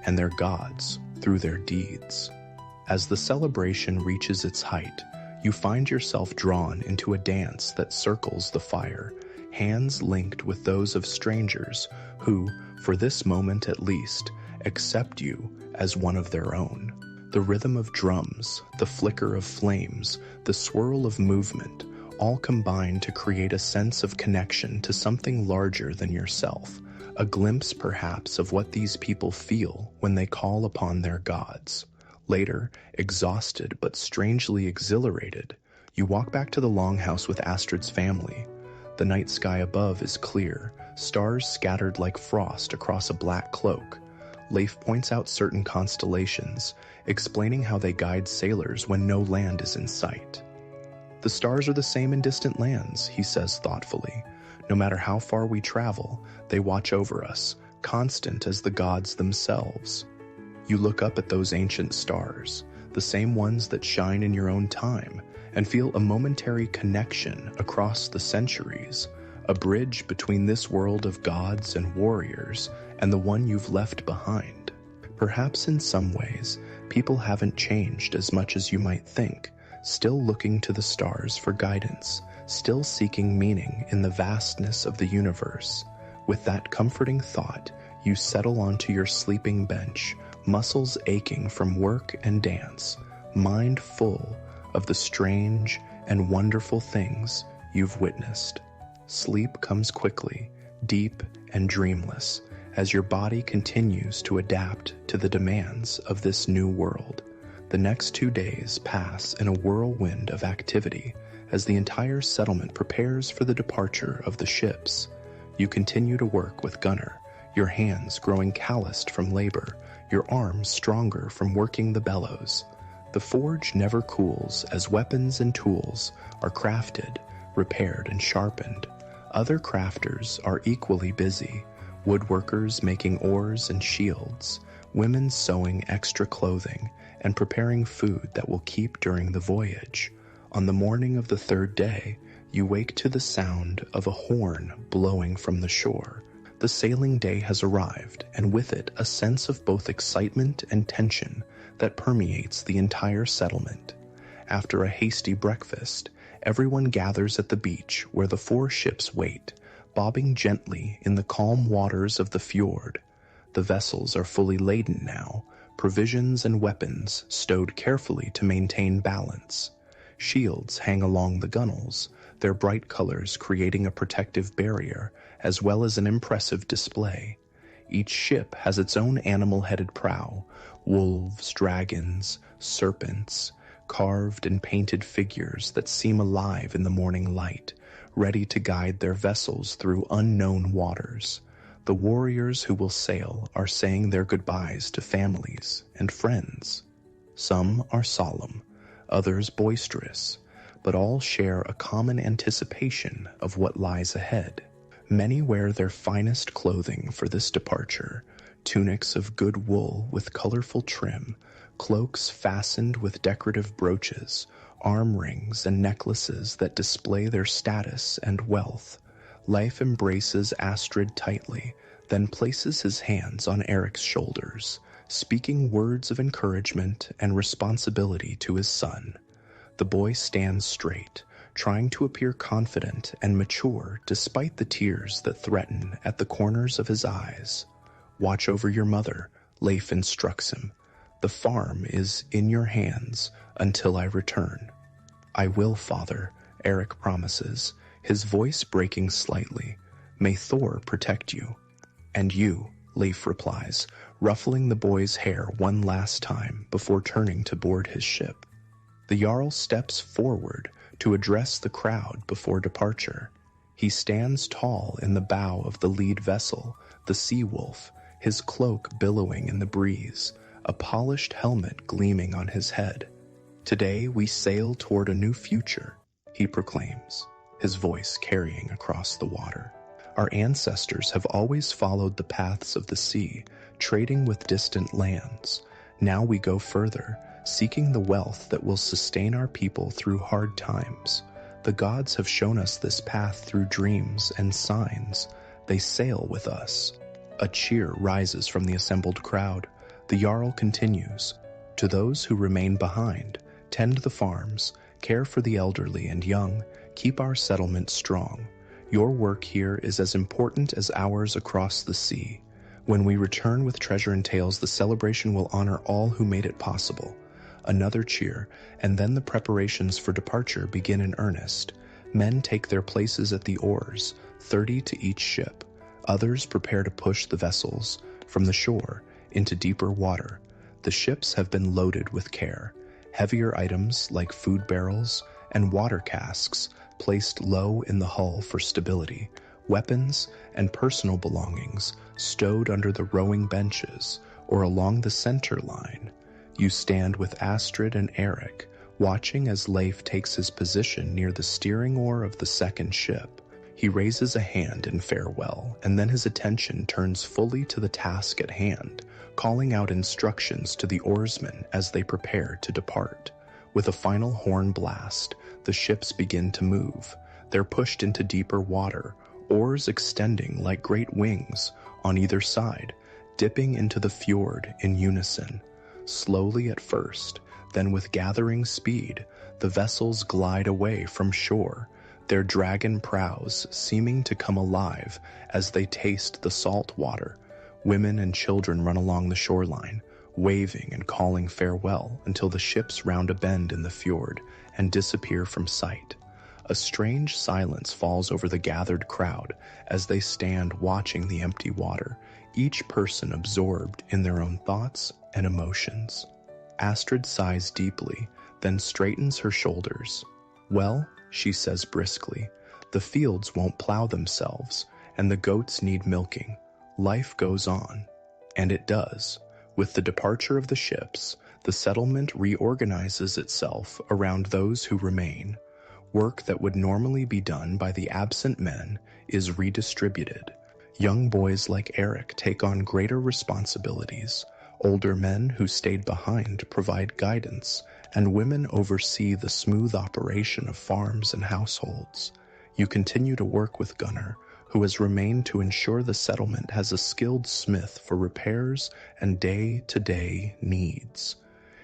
and their gods through their deeds. As the celebration reaches its height, you find yourself drawn into a dance that circles the fire, hands linked with those of strangers who, for this moment at least, accept you as one of their own. The rhythm of drums, the flicker of flames, the swirl of movement, all combine to create a sense of connection to something larger than yourself, a glimpse perhaps of what these people feel when they call upon their gods. Later, exhausted but strangely exhilarated, you walk back to the longhouse with Astrid's family. The night sky above is clear, stars scattered like frost across a black cloak. Leif points out certain constellations, explaining how they guide sailors when no land is in sight. The stars are the same in distant lands, he says thoughtfully. No matter how far we travel, they watch over us, constant as the gods themselves. You look up at those ancient stars, the same ones that shine in your own time, and feel a momentary connection across the centuries, a bridge between this world of gods and warriors and the one you've left behind. Perhaps in some ways, people haven't changed as much as you might think, still looking to the stars for guidance, still seeking meaning in the vastness of the universe. With that comforting thought, you settle onto your sleeping bench, muscles aching from work and dance, mind full of the strange and wonderful things you've witnessed. Sleep comes quickly, deep and dreamless, as your body continues to adapt to the demands of this new world. The next 2 days pass in a whirlwind of activity as the entire settlement prepares for the departure of the ships. You continue to work with Gunnar, your hands growing calloused from labor, your arms stronger from working the bellows. The forge never cools as weapons and tools are crafted, repaired, and sharpened. Other crafters are equally busy, woodworkers making oars and shields, women sewing extra clothing, and preparing food that will keep during the voyage. On the morning of the 3rd day, you wake to the sound of a horn blowing from the shore. The sailing day has arrived, and with it a sense of both excitement and tension that permeates the entire settlement. After a hasty breakfast, everyone gathers at the beach where the 4 ships wait, bobbing gently in the calm waters of the fjord. The vessels are fully laden now, provisions and weapons stowed carefully to maintain balance. Shields hang along the gunwales, their bright colors creating a protective barrier, as well as an impressive display. Each ship has its own animal-headed prow, wolves, dragons, serpents, carved and painted figures that seem alive in the morning light, ready to guide their vessels through unknown waters. The warriors who will sail are saying their goodbyes to families and friends. Some are solemn, others boisterous, but all share a common anticipation of what lies ahead. Many wear their finest clothing for this departure, tunics of good wool with colorful trim, cloaks fastened with decorative brooches, arm rings and necklaces that display their status and wealth. Life embraces Astrid tightly, then places his hands on Eric's shoulders, speaking words of encouragement and responsibility to his son. The boy stands straight, trying to appear confident and mature despite the tears that threaten at the corners of his eyes. "Watch over your mother," Leif instructs him. "The farm is in your hands until I return." "I will, father," Eric promises, his voice breaking slightly. "May Thor protect you." "And you," Leif replies, ruffling the boy's hair one last time before turning to board his ship. The Jarl steps forward to address the crowd before departure. He stands tall in the bow of the lead vessel, the Sea Wolf, his cloak billowing in the breeze, a polished helmet gleaming on his head. "Today we sail toward a new future," he proclaims, his voice carrying across the water. "Our ancestors have always followed the paths of the sea, trading with distant lands. Now we go further, seeking the wealth that will sustain our people through hard times. The gods have shown us this path through dreams and signs. They sail with us." A cheer rises from the assembled crowd. The Jarl continues, "To those who remain behind, tend the farms, care for the elderly and young, keep our settlement strong. Your work here is as important as ours across the sea. When we return with treasure and tales, the celebration will honor all who made it possible." Another cheer, and then the preparations for departure begin in earnest. Men take their places at the oars, 30 to each ship. Others prepare to push the vessels from the shore into deeper water. The ships have been loaded with care. Heavier items like food barrels and water casks placed low in the hull for stability. Weapons and personal belongings stowed under the rowing benches or along the center line. You stand with Astrid and Eric, watching as Leif takes his position near the steering oar of the second ship. He raises a hand in farewell, and then his attention turns fully to the task at hand, calling out instructions to the oarsmen as they prepare to depart. With a final horn blast, the ships begin to move. They're pushed into deeper water, oars extending like great wings on either side, dipping into the fjord in unison. Slowly at first, then with gathering speed, the vessels glide away from shore, their dragon prows seeming to come alive as they taste the salt water. Women and children run along the shoreline, waving and calling farewell until the ships round a bend in the fjord and disappear from sight. A strange silence falls over the gathered crowd as they stand watching the empty water, each person absorbed in their own thoughts and emotions. Astrid sighs deeply, then straightens her shoulders. "Well," she says briskly, "the fields won't plow themselves, and the goats need milking. Life goes on." And it does. With the departure of the ships, the settlement reorganizes itself around those who remain. Work that would normally be done by the absent men is redistributed. Young boys like Eric take on greater responsibilities. Older men who stayed behind provide guidance, and women oversee the smooth operation of farms and households. You continue to work with Gunnar, who has remained to ensure the settlement has a skilled smith for repairs and day-to-day needs.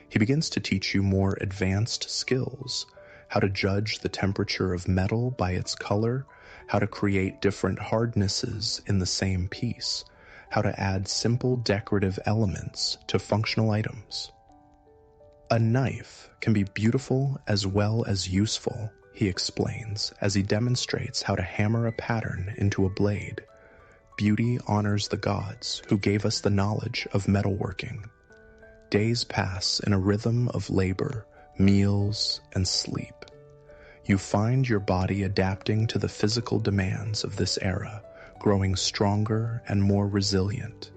He begins to teach you more advanced skills: how to judge the temperature of metal by its color, how to create different hardnesses in the same piece, how to add simple decorative elements to functional items. "A knife can be beautiful as well as useful," he explains as he demonstrates how to hammer a pattern into a blade. "Beauty honors the gods who gave us the knowledge of metalworking." Days pass in a rhythm of labor, meals, and sleep. You find your body adapting to the physical demands of this era, growing stronger and more resilient.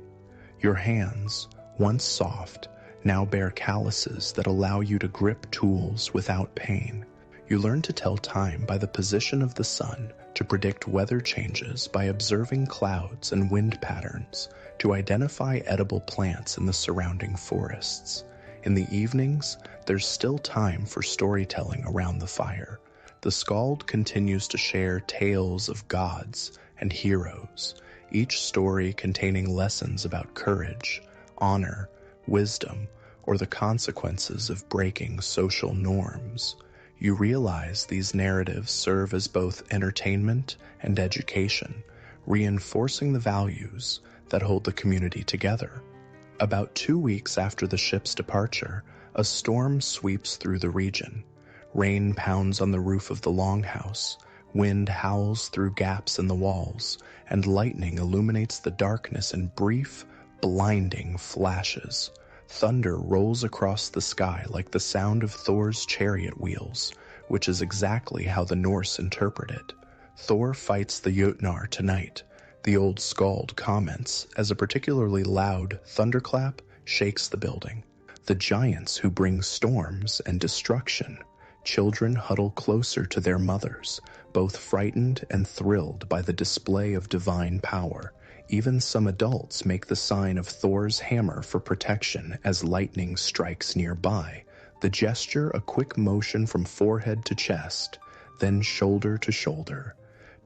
Your hands, once soft, now bear calluses that allow you to grip tools without pain. You learn to tell time by the position of the sun, to predict weather changes by observing clouds and wind patterns, to identify edible plants in the surrounding forests. In the evenings, there's still time for storytelling around the fire. The skald continues to share tales of gods and heroes, each story containing lessons about courage, honor, wisdom, or the consequences of breaking social norms. You realize these narratives serve as both entertainment and education, reinforcing the values that hold the community together. About 2 weeks after the ship's departure, a storm sweeps through the region. Rain pounds on the roof of the longhouse, wind howls through gaps in the walls, and lightning illuminates the darkness in brief, blinding flashes. Thunder rolls across the sky like the sound of Thor's chariot wheels, which is exactly how the Norse interpret it. Thor fights the Jotnar tonight, the old skald comments, as a particularly loud thunderclap shakes the building. The giants who bring storms and destruction. Children huddle closer to their mothers, both frightened and thrilled by the display of divine power. Even some adults make the sign of Thor's hammer for protection as lightning strikes nearby, the gesture a quick motion from forehead to chest, then shoulder to shoulder.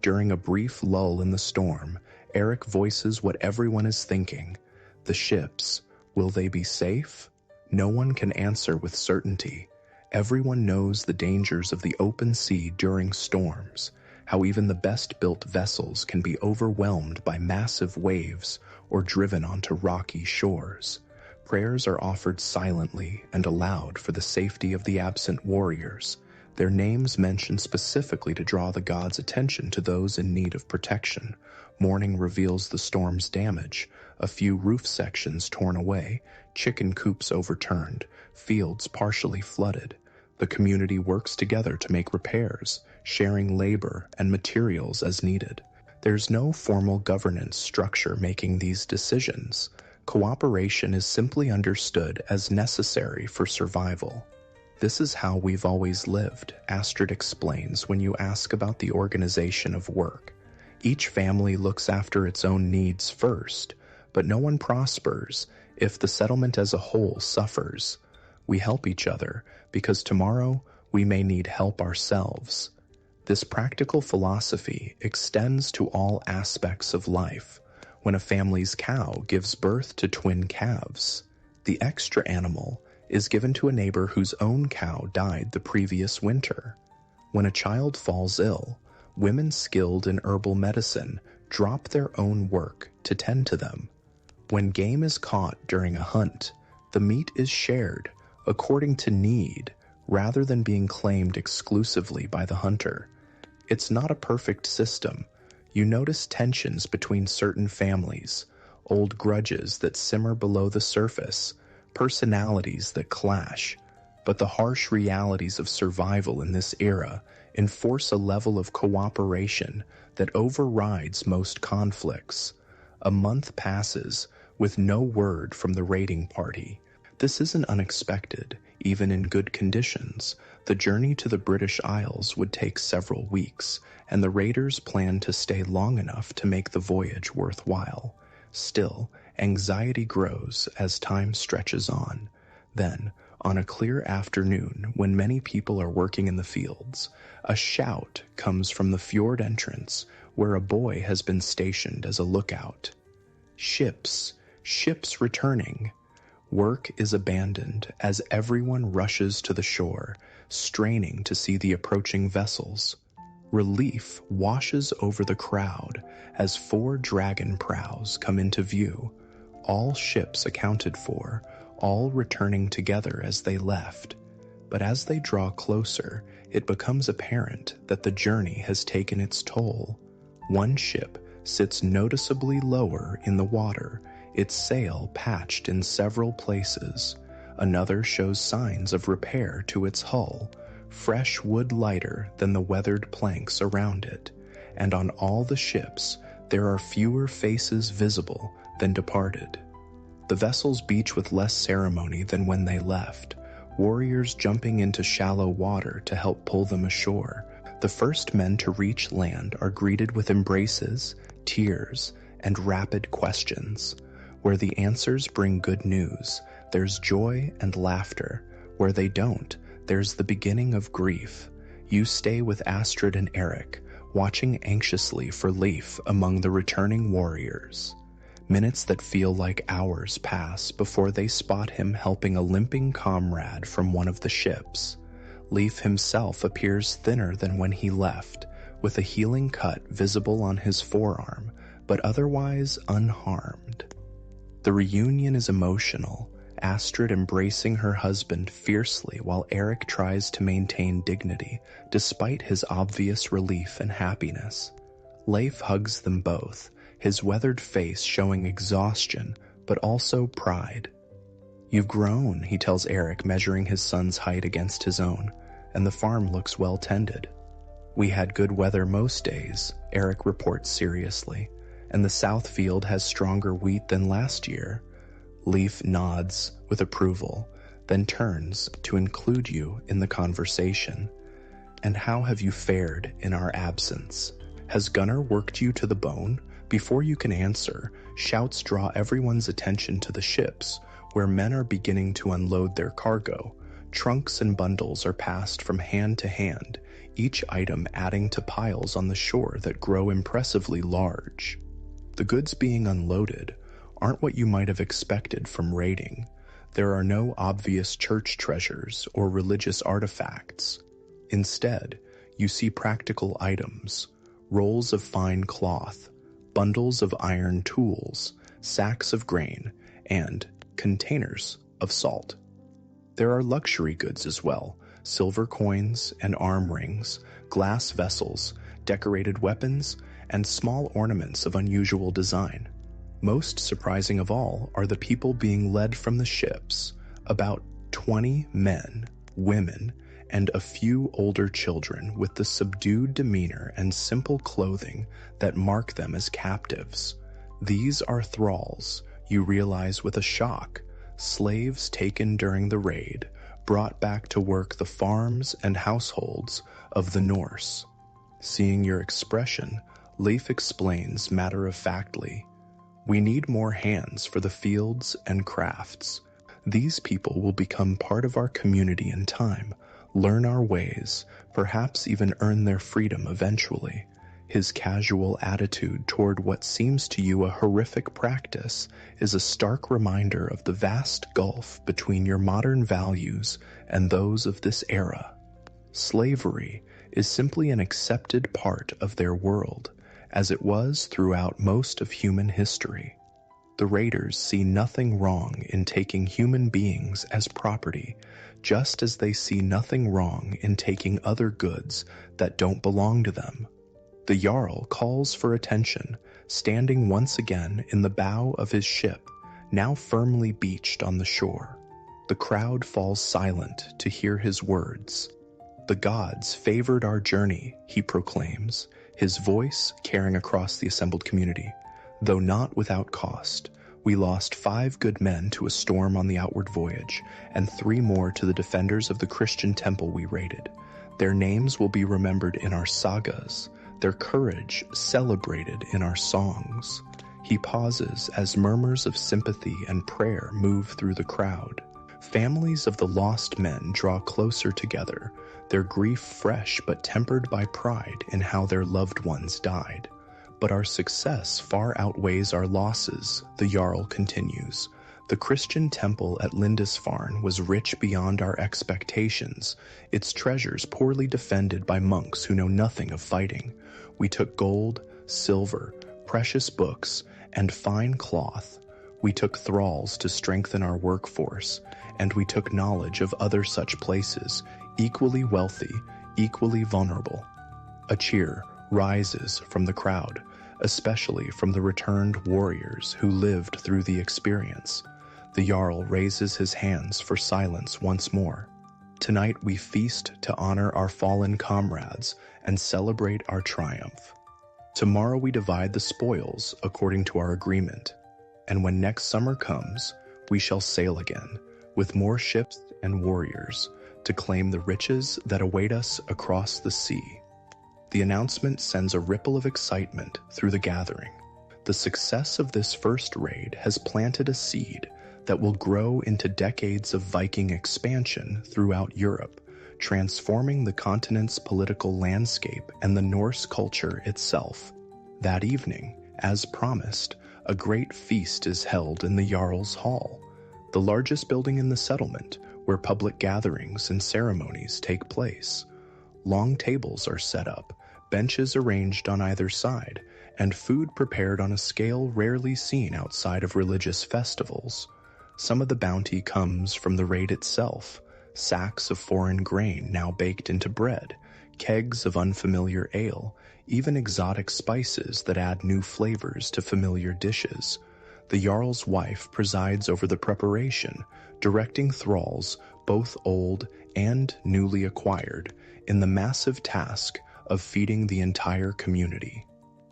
During a brief lull in the storm, Eric voices what everyone is thinking. The ships, will they be safe? No one can answer with certainty. Everyone knows the dangers of the open sea during storms, how even the best-built vessels can be overwhelmed by massive waves or driven onto rocky shores. Prayers are offered silently and aloud for the safety of the absent warriors, their names mentioned specifically to draw the gods' attention to those in need of protection. Mourning reveals the storm's damage, a few roof sections torn away, chicken coops overturned, fields partially flooded. The community works together to make repairs, sharing labor and materials as needed. There's no formal governance structure making these decisions. Cooperation is simply understood as necessary for survival. This is how we've always lived, Astrid explains when you ask about the organization of work. Each family looks after its own needs first, but no one prospers if the settlement as a whole suffers. We help each other because tomorrow we may need help ourselves. This practical philosophy extends to all aspects of life. When a family's cow gives birth to twin calves, the extra animal is given to a neighbor whose own cow died the previous winter. When a child falls ill, women skilled in herbal medicine drop their own work to tend to them. When game is caught during a hunt, the meat is shared according to need rather than being claimed exclusively by the hunter. It's not a perfect system. You notice tensions between certain families, old grudges that simmer below the surface, personalities that clash, but the harsh realities of survival in this era enforce a level of cooperation that overrides most conflicts. A month passes with no word from the raiding party. This isn't unexpected, even in good conditions. The journey to the British Isles would take several weeks, and the raiders planned to stay long enough to make the voyage worthwhile. Still, anxiety grows as time stretches on. Then, on a clear afternoon when many people are working in the fields, a shout comes from the fjord entrance where a boy has been stationed as a lookout. Ships! Ships returning! Work is abandoned as everyone rushes to the shore, straining to see the approaching vessels. Relief washes over the crowd as 4 dragon prows come into view, all ships accounted for, all returning together as they left. But as they draw closer, it becomes apparent that the journey has taken its toll. One ship sits noticeably lower in the water, its sail patched in several places. Another shows signs of repair to its hull, fresh wood lighter than the weathered planks around it, and on all the ships there are fewer faces visible than departed. The vessels beach with less ceremony than when they left, warriors jumping into shallow water to help pull them ashore. The first men to reach land are greeted with embraces, tears, and rapid questions. Where the answers bring good news, there's joy and laughter. Where they don't, there's the beginning of grief. You stay with Astrid and Eric, watching anxiously for Leif among the returning warriors. Minutes that feel like hours pass before they spot him helping a limping comrade from one of the ships. Leif himself appears thinner than when he left, with a healing cut visible on his forearm, but otherwise unharmed. The reunion is emotional, Astrid embracing her husband fiercely while Eric tries to maintain dignity despite his obvious relief and happiness. Leif hugs them both, his weathered face showing exhaustion but also pride. "You've grown," he tells Eric, measuring his son's height against his own, "and the farm looks well tended." "We had good weather most days," Eric reports seriously, "and the south field has stronger wheat than last year." Leif nods with approval, then turns to include you in the conversation. "And how have you fared in our absence? Has Gunnar worked you to the bone?" Before you can answer, shouts draw everyone's attention to the ships, where men are beginning to unload their cargo. Trunks and bundles are passed from hand to hand, each item adding to piles on the shore that grow impressively large. The goods being unloaded aren't what you might have expected from raiding. There are no obvious church treasures or religious artifacts. Instead, you see practical items, rolls of fine cloth, bundles of iron tools, sacks of grain, and containers of salt. There are luxury goods as well, silver coins and arm rings, glass vessels, decorated weapons, and small ornaments of unusual design. Most surprising of all are the people being led from the ships, about 20 men, women, and a few older children with the subdued demeanor and simple clothing that mark them as captives. These are thralls, you realize with a shock, slaves taken during the raid, brought back to work the farms and households of the Norse. Seeing your expression, Leif explains matter-of-factly, "We need more hands for the fields and crafts. These people will become part of our community in time, learn our ways, perhaps even earn their freedom eventually." His casual attitude toward what seems to you a horrific practice is a stark reminder of the vast gulf between your modern values and those of this era. Slavery is simply an accepted part of their world, as it was throughout most of human history. The raiders see nothing wrong in taking human beings as property, just as they see nothing wrong in taking other goods that don't belong to them. The Jarl calls for attention, standing once again in the bow of his ship, now firmly beached on the shore. The crowd falls silent to hear his words. "The gods favored our journey," he proclaims, his voice carrying across the assembled community. "Though not without cost. We lost 5 good men to a storm on the outward voyage, and 3 more to the defenders of the Christian temple we raided. Their names will be remembered in our sagas, their courage celebrated in our songs." He pauses as murmurs of sympathy and prayer move through the crowd. Families of the lost men draw closer together, their grief fresh but tempered by pride in how their loved ones died. "But our success far outweighs our losses," the Jarl continues. "The Christian temple at Lindisfarne was rich beyond our expectations, its treasures poorly defended by monks who know nothing of fighting. We took gold, silver, precious books, and fine cloth. We took thralls to strengthen our workforce, and we took knowledge of other such places, equally wealthy, equally vulnerable." A cheer rises from the crowd, especially from the returned warriors who lived through the experience. The Jarl raises his hands for silence once more. Tonight we feast to honor our fallen comrades and celebrate our triumph. Tomorrow we divide the spoils according to our agreement, and when next summer comes, we shall sail again, with more ships and warriors, to claim the riches that await us across the sea. The announcement sends a ripple of excitement through the gathering. The success of this first raid has planted a seed that will grow into decades of Viking expansion throughout Europe, transforming the continent's political landscape and the Norse culture itself. That evening, as promised, a great feast is held in the Jarl's Hall, the largest building in the settlement, where public gatherings and ceremonies take place. Long tables are set up, benches arranged on either side, and food prepared on a scale rarely seen outside of religious festivals. Some of the bounty comes from the raid itself: sacks of foreign grain now baked into bread, kegs of unfamiliar ale, even exotic spices that add new flavors to familiar dishes. The Jarl's wife presides over the preparation, directing thralls, both old and newly acquired, in the massive task of feeding the entire community.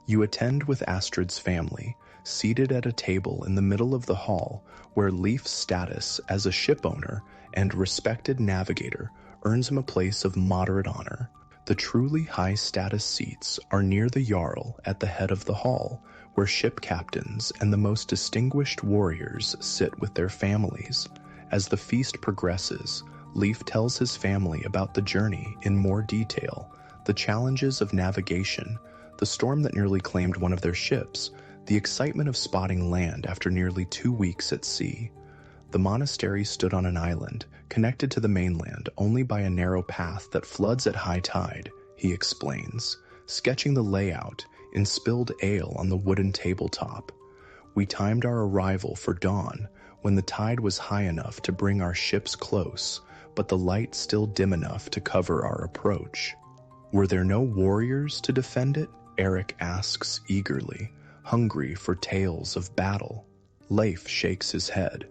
You attend with Astrid's family, seated at a table in the middle of the hall, where Leif's status as a shipowner and respected navigator earns him a place of moderate honor. The truly high-status seats are near the Jarl at the head of the hall, where ship captains and the most distinguished warriors sit with their families. As the feast progresses, Leif tells his family about the journey in more detail, the challenges of navigation, the storm that nearly claimed one of their ships, the excitement of spotting land after nearly 2 weeks at sea. The monastery stood on an island, connected to the mainland only by a narrow path that floods at high tide, he explains, sketching the layout in spilled ale on the wooden tabletop. We timed our arrival for dawn, when the tide was high enough to bring our ships close, but the light still dim enough to cover our approach. Were there no warriors to defend it? Eric asks eagerly, hungry for tales of battle. Leif shakes his head.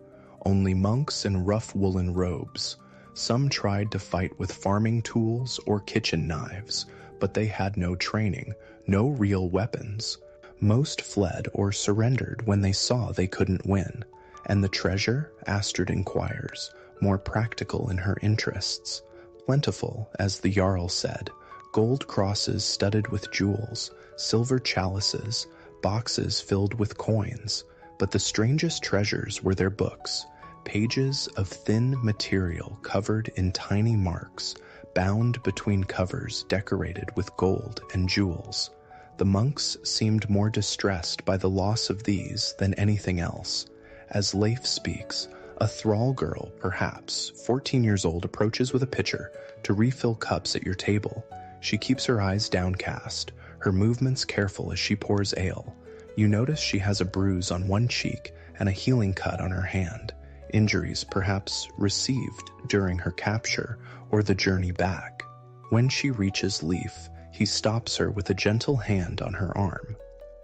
Only monks in rough woolen robes. Some tried to fight with farming tools or kitchen knives, but they had no training, no real weapons. Most fled or surrendered when they saw they couldn't win. And the treasure? Astrid inquires, more practical in her interests. Plentiful, as the Jarl said. Gold crosses studded with jewels, silver chalices, boxes filled with coins. But the strangest treasures were their books, pages of thin material covered in tiny marks, bound between covers decorated with gold and jewels. The monks seemed more distressed by the loss of these than anything else. As Leif speaks, a thrall girl, perhaps 14 years old, approaches with a pitcher to refill cups at your table. She keeps her eyes downcast, her movements careful as she pours ale. You notice she has a bruise on one cheek and a healing cut on her hand, injuries perhaps received during her capture or the journey back. When she reaches Leif, he stops her with a gentle hand on her arm.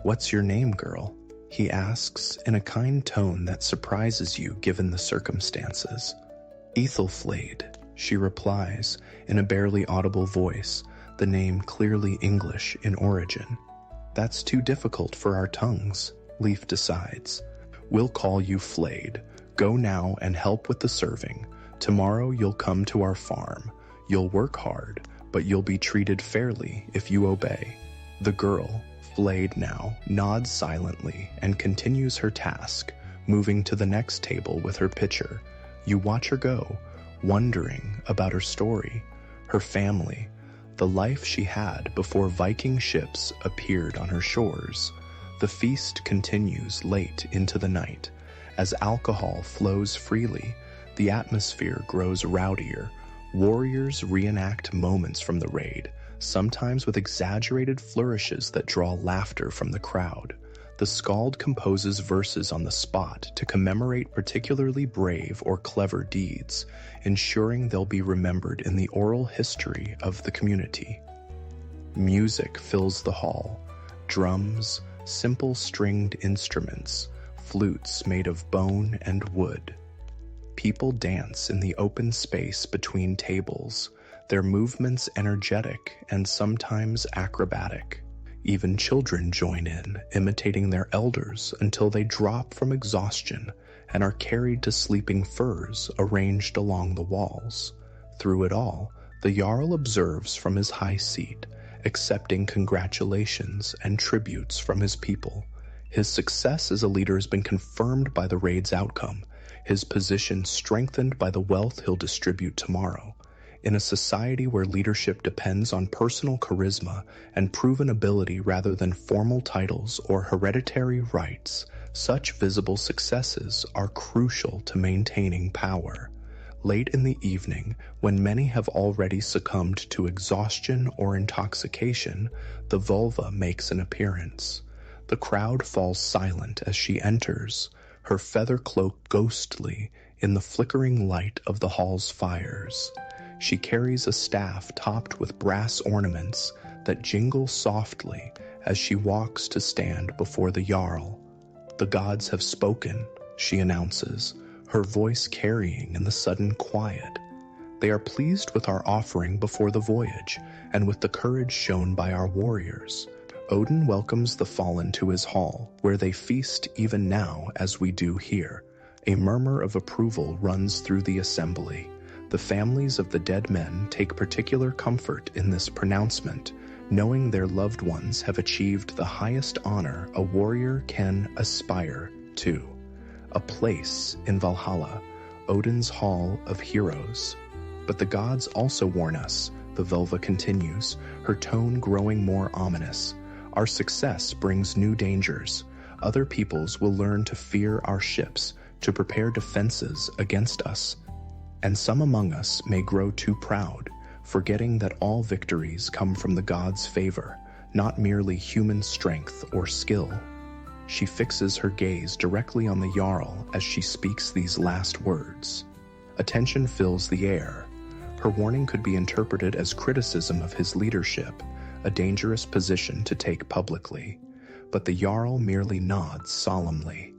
"What's your name, girl?" he asks in a kind tone that surprises you given the circumstances. "Ethelflaed," she replies in a barely audible voice, the name clearly English in origin. "That's too difficult for our tongues," Leif decides. "We'll call you Flaed. Go now and help with the serving. Tomorrow you'll come to our farm. You'll work hard, but you'll be treated fairly if you obey." The girl, Flaed now, nods silently and continues her task, moving to the next table with her pitcher. You watch her go, wondering about her story, her family, the life she had before Viking ships appeared on her shores. The feast continues late into the night. As alcohol flows freely, the atmosphere grows rowdier. Warriors reenact moments from the raid, sometimes with exaggerated flourishes that draw laughter from the crowd. The skald composes verses on the spot to commemorate particularly brave or clever deeds, ensuring they'll be remembered in the oral history of the community. Music fills the hall. Drums, simple stringed instruments, flutes made of bone and wood. People dance in the open space between tables, their movements energetic and sometimes acrobatic. Even children join in, imitating their elders until they drop from exhaustion and are carried to sleeping furs arranged along the walls. Through it all, the Jarl observes from his high seat, accepting congratulations and tributes from his people. His success as a leader has been confirmed by the raid's outcome, his position strengthened by the wealth he'll distribute tomorrow. In a society where leadership depends on personal charisma and proven ability rather than formal titles or hereditary rights, such visible successes are crucial to maintaining power. Late in the evening, when many have already succumbed to exhaustion or intoxication, the vulva makes an appearance. The crowd falls silent as she enters, her feather cloak ghostly in the flickering light of the hall's fires. She carries a staff topped with brass ornaments that jingle softly as she walks to stand before the Jarl. "The gods have spoken," she announces, her voice carrying in the sudden quiet. "They are pleased with our offering before the voyage, and with the courage shown by our warriors. Odin welcomes the fallen to his hall, where they feast even now as we do here." A murmur of approval runs through the assembly. The families of the dead men take particular comfort in this pronouncement, knowing their loved ones have achieved the highest honor a warrior can aspire to. A place in Valhalla, Odin's Hall of Heroes. "But the gods also warn us," the vulva continues, her tone growing more ominous. "Our success brings new dangers. Other peoples will learn to fear our ships, to prepare defenses against us. And some among us may grow too proud, forgetting that all victories come from the gods' favor, not merely human strength or skill." She fixes her gaze directly on the Jarl as she speaks these last words. Attention fills the air. Her warning could be interpreted as criticism of his leadership, a dangerous position to take publicly. But the Jarl merely nods solemnly.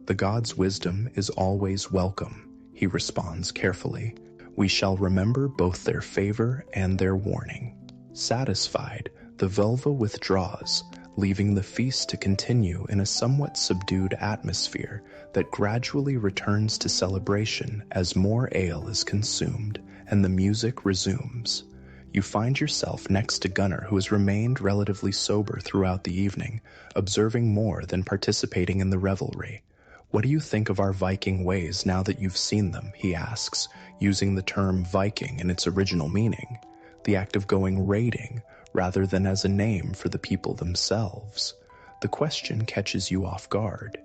"The gods' wisdom is always welcome," he responds carefully. "We shall remember both their favor and their warning." Satisfied, the vulva withdraws, leaving the feast to continue in a somewhat subdued atmosphere that gradually returns to celebration as more ale is consumed and the music resumes. You find yourself next to Gunnar, who has remained relatively sober throughout the evening, observing more than participating in the revelry. "What do you think of our Viking ways now that you've seen them?" he asks, using the term Viking in its original meaning, the act of going raiding, rather than as a name for the people themselves. The question catches you off guard.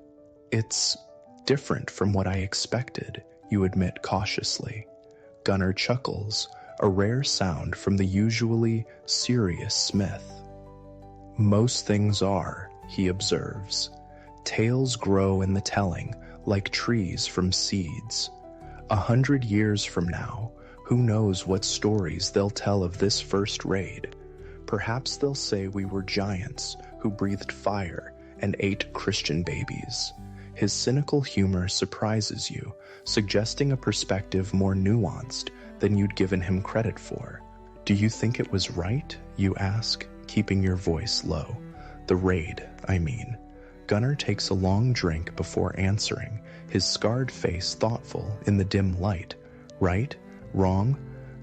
"It's different from what I expected," you admit cautiously. Gunnar chuckles, a rare sound from the usually serious Smith. "Most things are," he observes. "Tales grow in the telling, like trees from seeds. 100 years from now, who knows what stories they'll tell of this first raid. Perhaps they'll say we were giants who breathed fire and ate Christian babies." His cynical humor surprises you, suggesting a perspective more nuanced than you'd given him credit for. "Do you think it was right?" you ask, keeping your voice low. "The raid, I mean." Gunnar takes a long drink before answering, his scarred face thoughtful in the dim light. "Right? Wrong?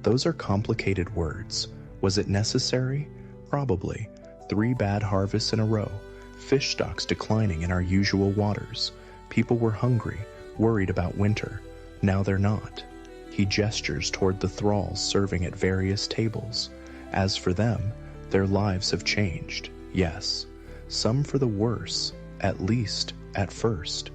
Those are complicated words. Was it necessary? Probably. 3 bad harvests in a row. Fish stocks declining in our usual waters. People were hungry, worried about winter. Now they're not." He gestures toward the thralls serving at various tables. As for them, their lives have changed, yes. Some for the worse, at least at first.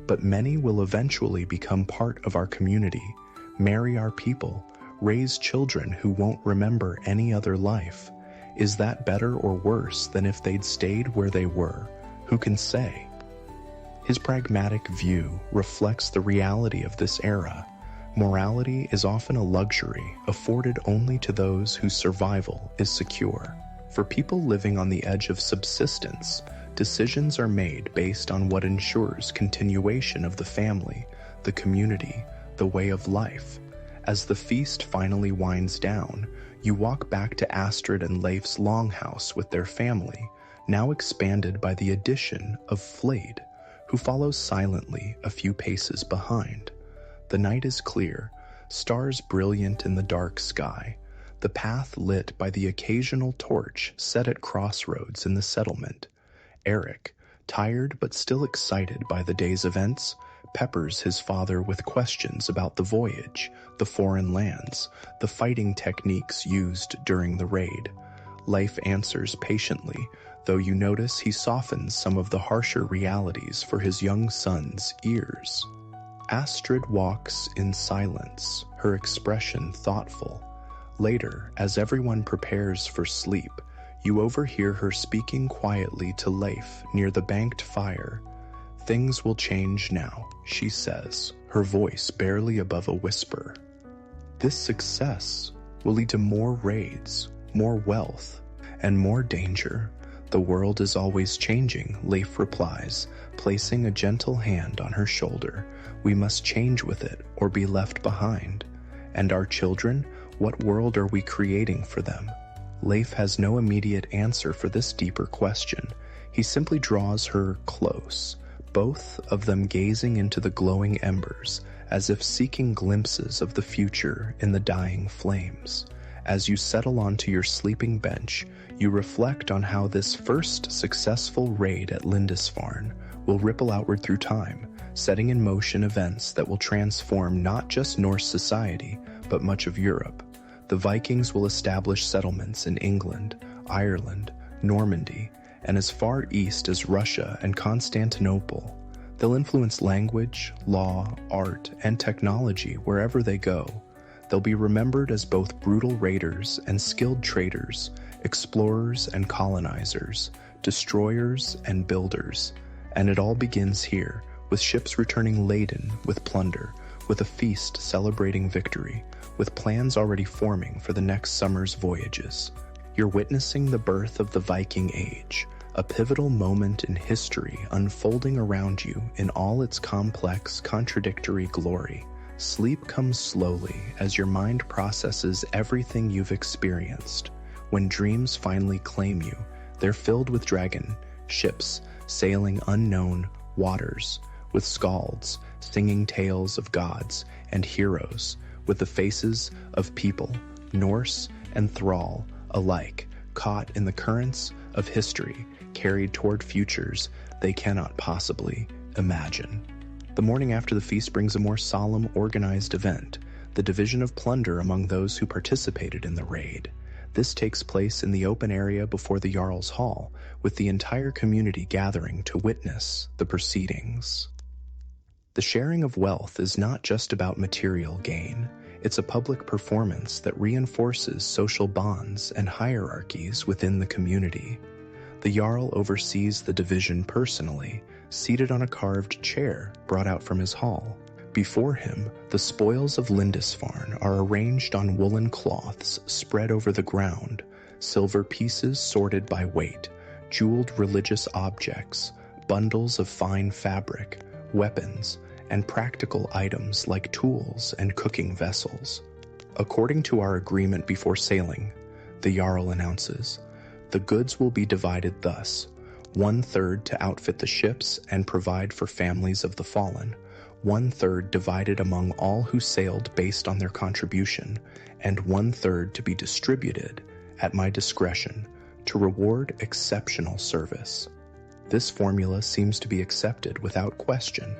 But many will eventually become part of our community, marry our people, raise children who won't remember any other life. Is that better or worse than if they'd stayed where they were? Who can say? His pragmatic view reflects the reality of this era. Morality is often a luxury afforded only to those whose survival is secure. For people living on the edge of subsistence, Decisions are made based on what ensures continuation of the family, the community, the way of life. As the feast finally winds down, you walk back to Astrid and Leif's longhouse with their family, now expanded by the addition of Flade, who follows silently a few paces behind. The night is clear, stars brilliant in the dark sky, the path lit by the occasional torch set at crossroads in the settlement. Eric, tired but still excited by the day's events, peppers his father with questions about the voyage, the foreign lands, the fighting techniques used during the raid. Leif answers patiently, though you notice he softens some of the harsher realities for his young son's ears. Astrid walks in silence, her expression thoughtful. Later, as everyone prepares for sleep, you overhear her speaking quietly to Leif near the banked fire. "Things will change now," she says, her voice barely above a whisper. "This success will lead to more raids, more wealth, and more danger. The world is always changing," Leif replies, placing a gentle hand on her shoulder. "We must change with it or be left behind. And our children, what world are we creating for them?" Leif has no immediate answer for this deeper question. He simply draws her close, both of them gazing into the glowing embers, as if seeking glimpses of the future in the dying flames. As you settle onto your sleeping bench, you reflect on how this first successful raid at Lindisfarne will ripple outward through time, setting in motion events that will transform not just Norse society, but much of Europe. The Vikings will establish settlements in England, Ireland, Normandy, and as far east as Russia and Constantinople. They'll influence language, law, art, and technology wherever they go. They'll be remembered as both brutal raiders and skilled traders, explorers and colonizers, destroyers and builders. And it all begins here, with ships returning laden with plunder, with a feast celebrating victory, with plans already forming for the next summer's voyages. You're witnessing the birth of the Viking Age, a pivotal moment in history unfolding around you in all its complex, contradictory glory. Sleep comes slowly as your mind processes everything you've experienced. When dreams finally claim you, they're filled with dragon ships sailing unknown waters, with skalds singing tales of gods and heroes, with the faces of people, Norse and Thrall alike, caught in the currents of history, carried toward futures they cannot possibly imagine. The morning after the feast brings a more solemn, organized event, the division of plunder among those who participated in the raid. This takes place in the open area before the Jarl's Hall, with the entire community gathering to witness the proceedings. The sharing of wealth is not just about material gain. It's a public performance that reinforces social bonds and hierarchies within the community. The Jarl oversees the division personally, seated on a carved chair brought out from his hall. Before him, the spoils of Lindisfarne are arranged on woolen cloths spread over the ground, silver pieces sorted by weight, jeweled religious objects, bundles of fine fabric, weapons, and practical items like tools and cooking vessels. "According to our agreement before sailing," the Jarl announces, "the goods will be divided thus: 1/3 to outfit the ships and provide for families of the fallen, 1/3 divided among all who sailed based on their contribution, and 1/3 to be distributed at my discretion to reward exceptional service." This formula seems to be accepted without question,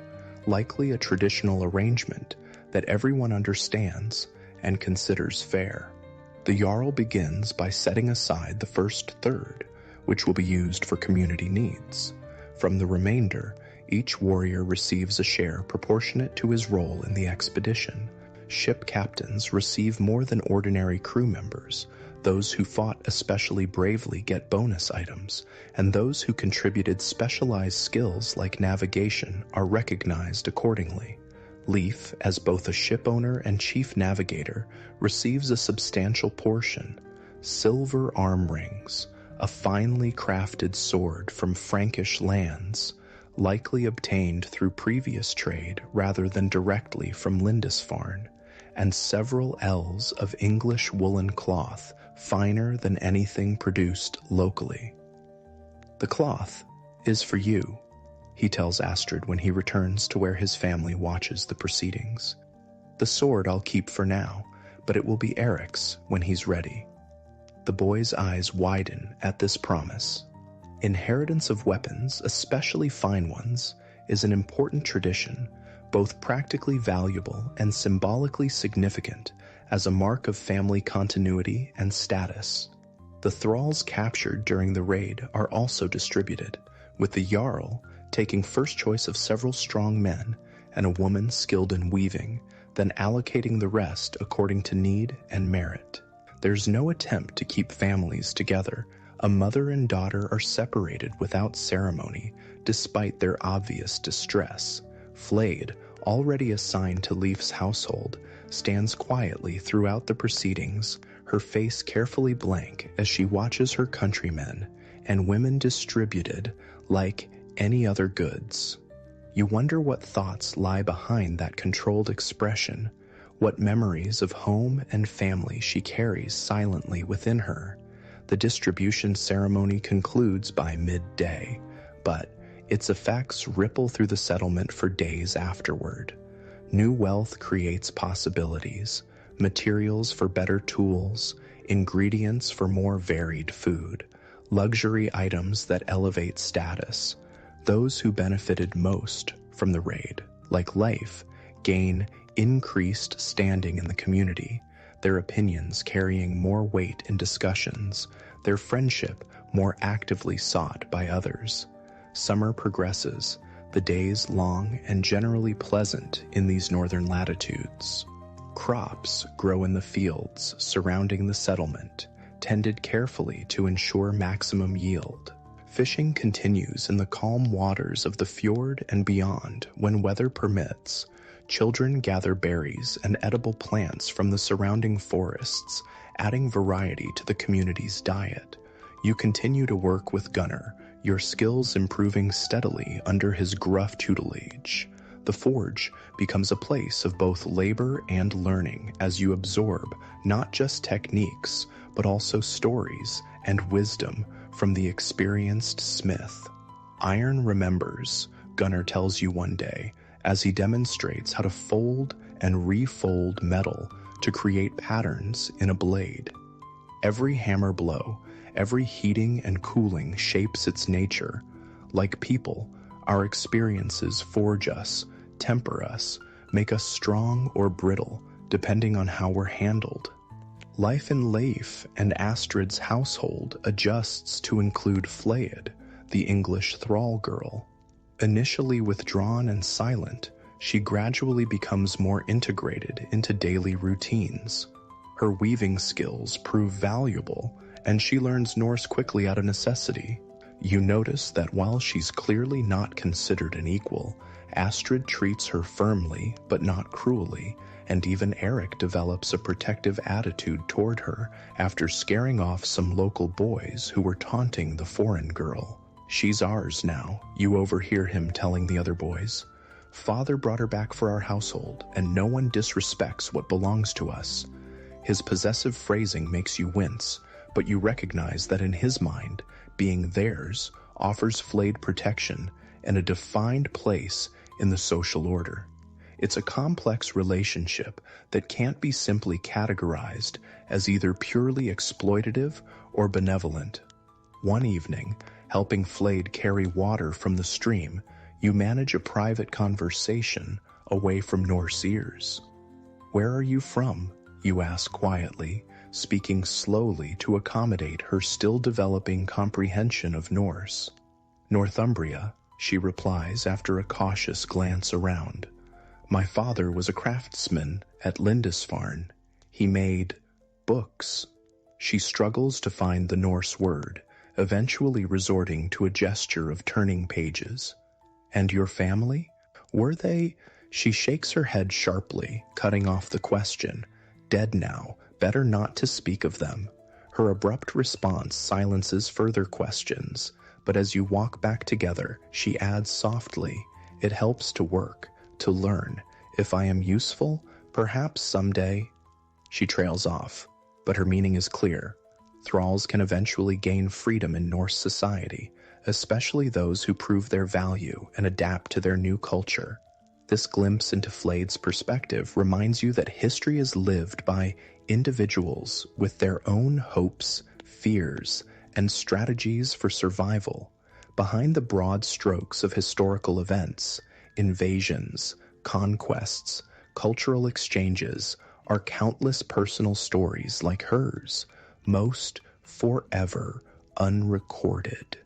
likely a traditional arrangement that everyone understands and considers fair. The Jarl begins by setting aside the first third, which will be used for community needs. From the remainder, each warrior receives a share proportionate to his role in the expedition. Ship captains receive more than ordinary crew members. Those who fought especially bravely get bonus items, and those who contributed specialized skills like navigation are recognized accordingly. Leif, as both a ship owner and chief navigator, receives a substantial portion: silver arm rings, a finely crafted sword from Frankish lands, likely obtained through previous trade rather than directly from Lindisfarne, and several ells of English woolen cloth finer than anything produced locally. "The cloth is for you," he tells Astrid when he returns to where his family watches the proceedings. "The sword I'll keep for now, but it will be Eric's when he's ready." The boy's eyes widen at this promise. Inheritance of weapons, especially fine ones, is an important tradition, both practically valuable and symbolically significant as a mark of family continuity and status. The thralls captured during the raid are also distributed, with the Jarl taking first choice of several strong men and a woman skilled in weaving, then allocating the rest according to need and merit. There's no attempt to keep families together. A mother and daughter are separated without ceremony, despite their obvious distress. Flade, already assigned to Leif's household, stands quietly throughout the proceedings, her face carefully blank as she watches her countrymen and women distributed like any other goods. You wonder what thoughts lie behind that controlled expression, what memories of home and family she carries silently within her. The distribution ceremony concludes by midday, but its effects ripple through the settlement for days afterward. New wealth creates possibilities, materials for better tools, ingredients for more varied food, luxury items that elevate status. Those who benefited most from the raid, like Leif, gain increased standing in the community, their opinions carrying more weight in discussions, their friendship more actively sought by others. Summer progresses, the days long and generally pleasant in these northern latitudes. Crops grow in the fields surrounding the settlement, tended carefully to ensure maximum yield. Fishing continues in the calm waters of the fjord and beyond when weather permits. Children gather berries and edible plants from the surrounding forests, adding variety to the community's diet. You continue to work with Gunnar, your skills improving steadily under his gruff tutelage. The forge becomes a place of both labor and learning as you absorb not just techniques, but also stories and wisdom from the experienced smith. Iron remembers, Gunnar tells you one day, as he demonstrates how to fold and refold metal to create patterns in a blade. Every hammer blow, every heating and cooling shapes its nature. Like people, our experiences forge us, temper us, make us strong or brittle, depending on how we're handled. Life in Leif and Astrid's household adjusts to include Flayed, the English thrall girl. Initially withdrawn and silent, she gradually becomes more integrated into daily routines. Her weaving skills prove valuable, and she learns Norse quickly out of necessity. You notice that while she's clearly not considered an equal, Astrid treats her firmly but not cruelly, and even Eric develops a protective attitude toward her after scaring off some local boys who were taunting the foreign girl. "She's ours now," you overhear him telling the other boys. "Father brought her back for our household, and no one disrespects what belongs to us." His possessive phrasing makes you wince, but you recognize that in his mind, being theirs offers Flayed protection and a defined place in the social order. It's a complex relationship that can't be simply categorized as either purely exploitative or benevolent. One evening, helping Flayed carry water from the stream, you manage a private conversation away from Norse ears. "Where are you from?" you ask quietly, speaking slowly to accommodate her still developing comprehension of Norse. "Northumbria," she replies after a cautious glance around. "My father was a craftsman at Lindisfarne. He made books." She struggles to find the Norse word, eventually resorting to a gesture of turning pages. "And your family? Were they—" She shakes her head sharply, cutting off the question. "Dead now, better not to speak of them." Her abrupt response silences further questions, but as you walk back together, she adds softly, "It helps to work, to learn. If I am useful, perhaps someday." She trails off, but her meaning is clear. Thralls can eventually gain freedom in Norse society, especially those who prove their value and adapt to their new culture. This glimpse into Flade's perspective reminds you that history is lived by individuals with their own hopes, fears, and strategies for survival. Behind the broad strokes of historical events, invasions, conquests, cultural exchanges, are countless personal stories like hers, most forever unrecorded.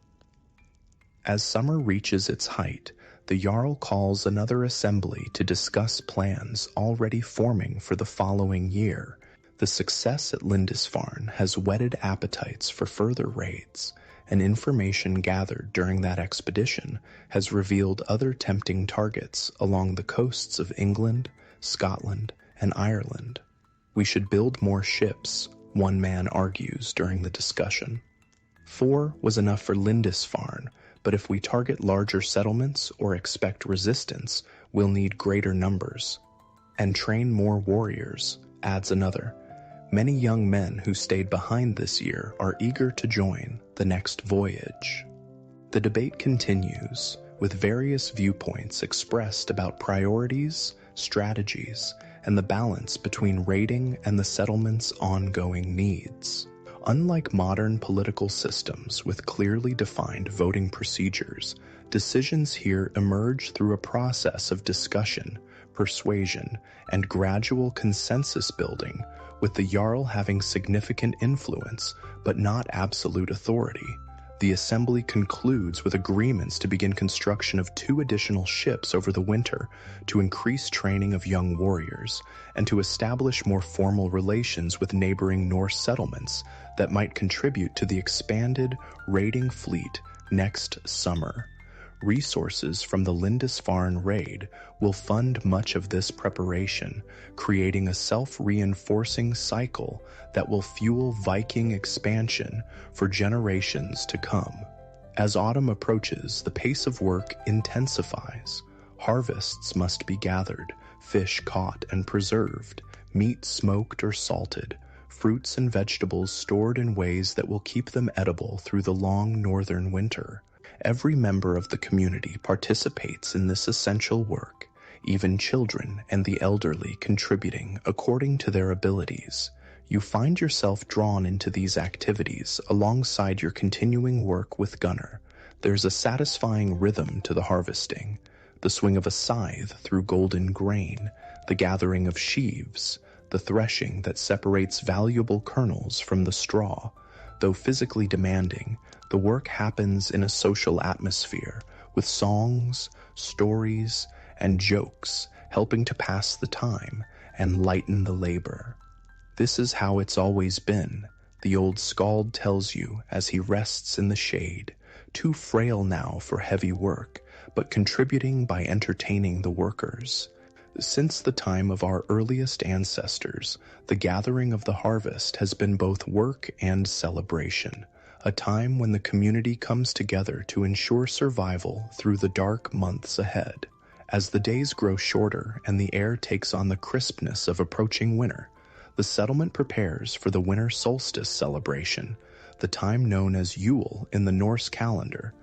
As summer reaches its height, the Jarl calls another assembly to discuss plans already forming for the following year. The success at Lindisfarne has whetted appetites for further raids, and information gathered during that expedition has revealed other tempting targets along the coasts of England, Scotland, and Ireland. "We should build more ships," one man argues during the discussion. 4 was enough for Lindisfarne, but if we target larger settlements or expect resistance, we'll need greater numbers. "And train more warriors," adds another. Many young men who stayed behind this year are eager to join the next voyage. The debate continues, with various viewpoints expressed about priorities, strategies, and the balance between raiding and the settlement's ongoing needs. Unlike modern political systems with clearly defined voting procedures, decisions here emerge through a process of discussion, persuasion, and gradual consensus building, with the Jarl having significant influence, but not absolute authority. The assembly concludes with agreements to begin construction of 2 additional ships over the winter to increase training of young warriors, and to establish more formal relations with neighboring Norse settlements that might contribute to the expanded raiding fleet next summer. Resources from the Lindisfarne raid will fund much of this preparation, creating a self-reinforcing cycle that will fuel Viking expansion for generations to come. As autumn approaches, the pace of work intensifies. Harvests must be gathered, fish caught and preserved, meat smoked or salted, fruits and vegetables stored in ways that will keep them edible through the long northern winter. Every member of the community participates in this essential work, even children and the elderly contributing according to their abilities. You find yourself drawn into these activities alongside your continuing work with Gunnar. There's a satisfying rhythm to the harvesting, the swing of a scythe through golden grain, the gathering of sheaves, the threshing that separates valuable kernels from the straw. Though physically demanding, the work happens in a social atmosphere, with songs, stories, and jokes helping to pass the time and lighten the labor. "This is how it's always been," the old skald tells you as he rests in the shade, too frail now for heavy work, but contributing by entertaining the workers. Since the time of our earliest ancestors, the gathering of the harvest has been both work and celebration, a time when the community comes together to ensure survival through the dark months ahead. As the days grow shorter and the air takes on the crispness of approaching winter, the settlement prepares for the winter solstice celebration, the time known as Yule in the Norse calendar.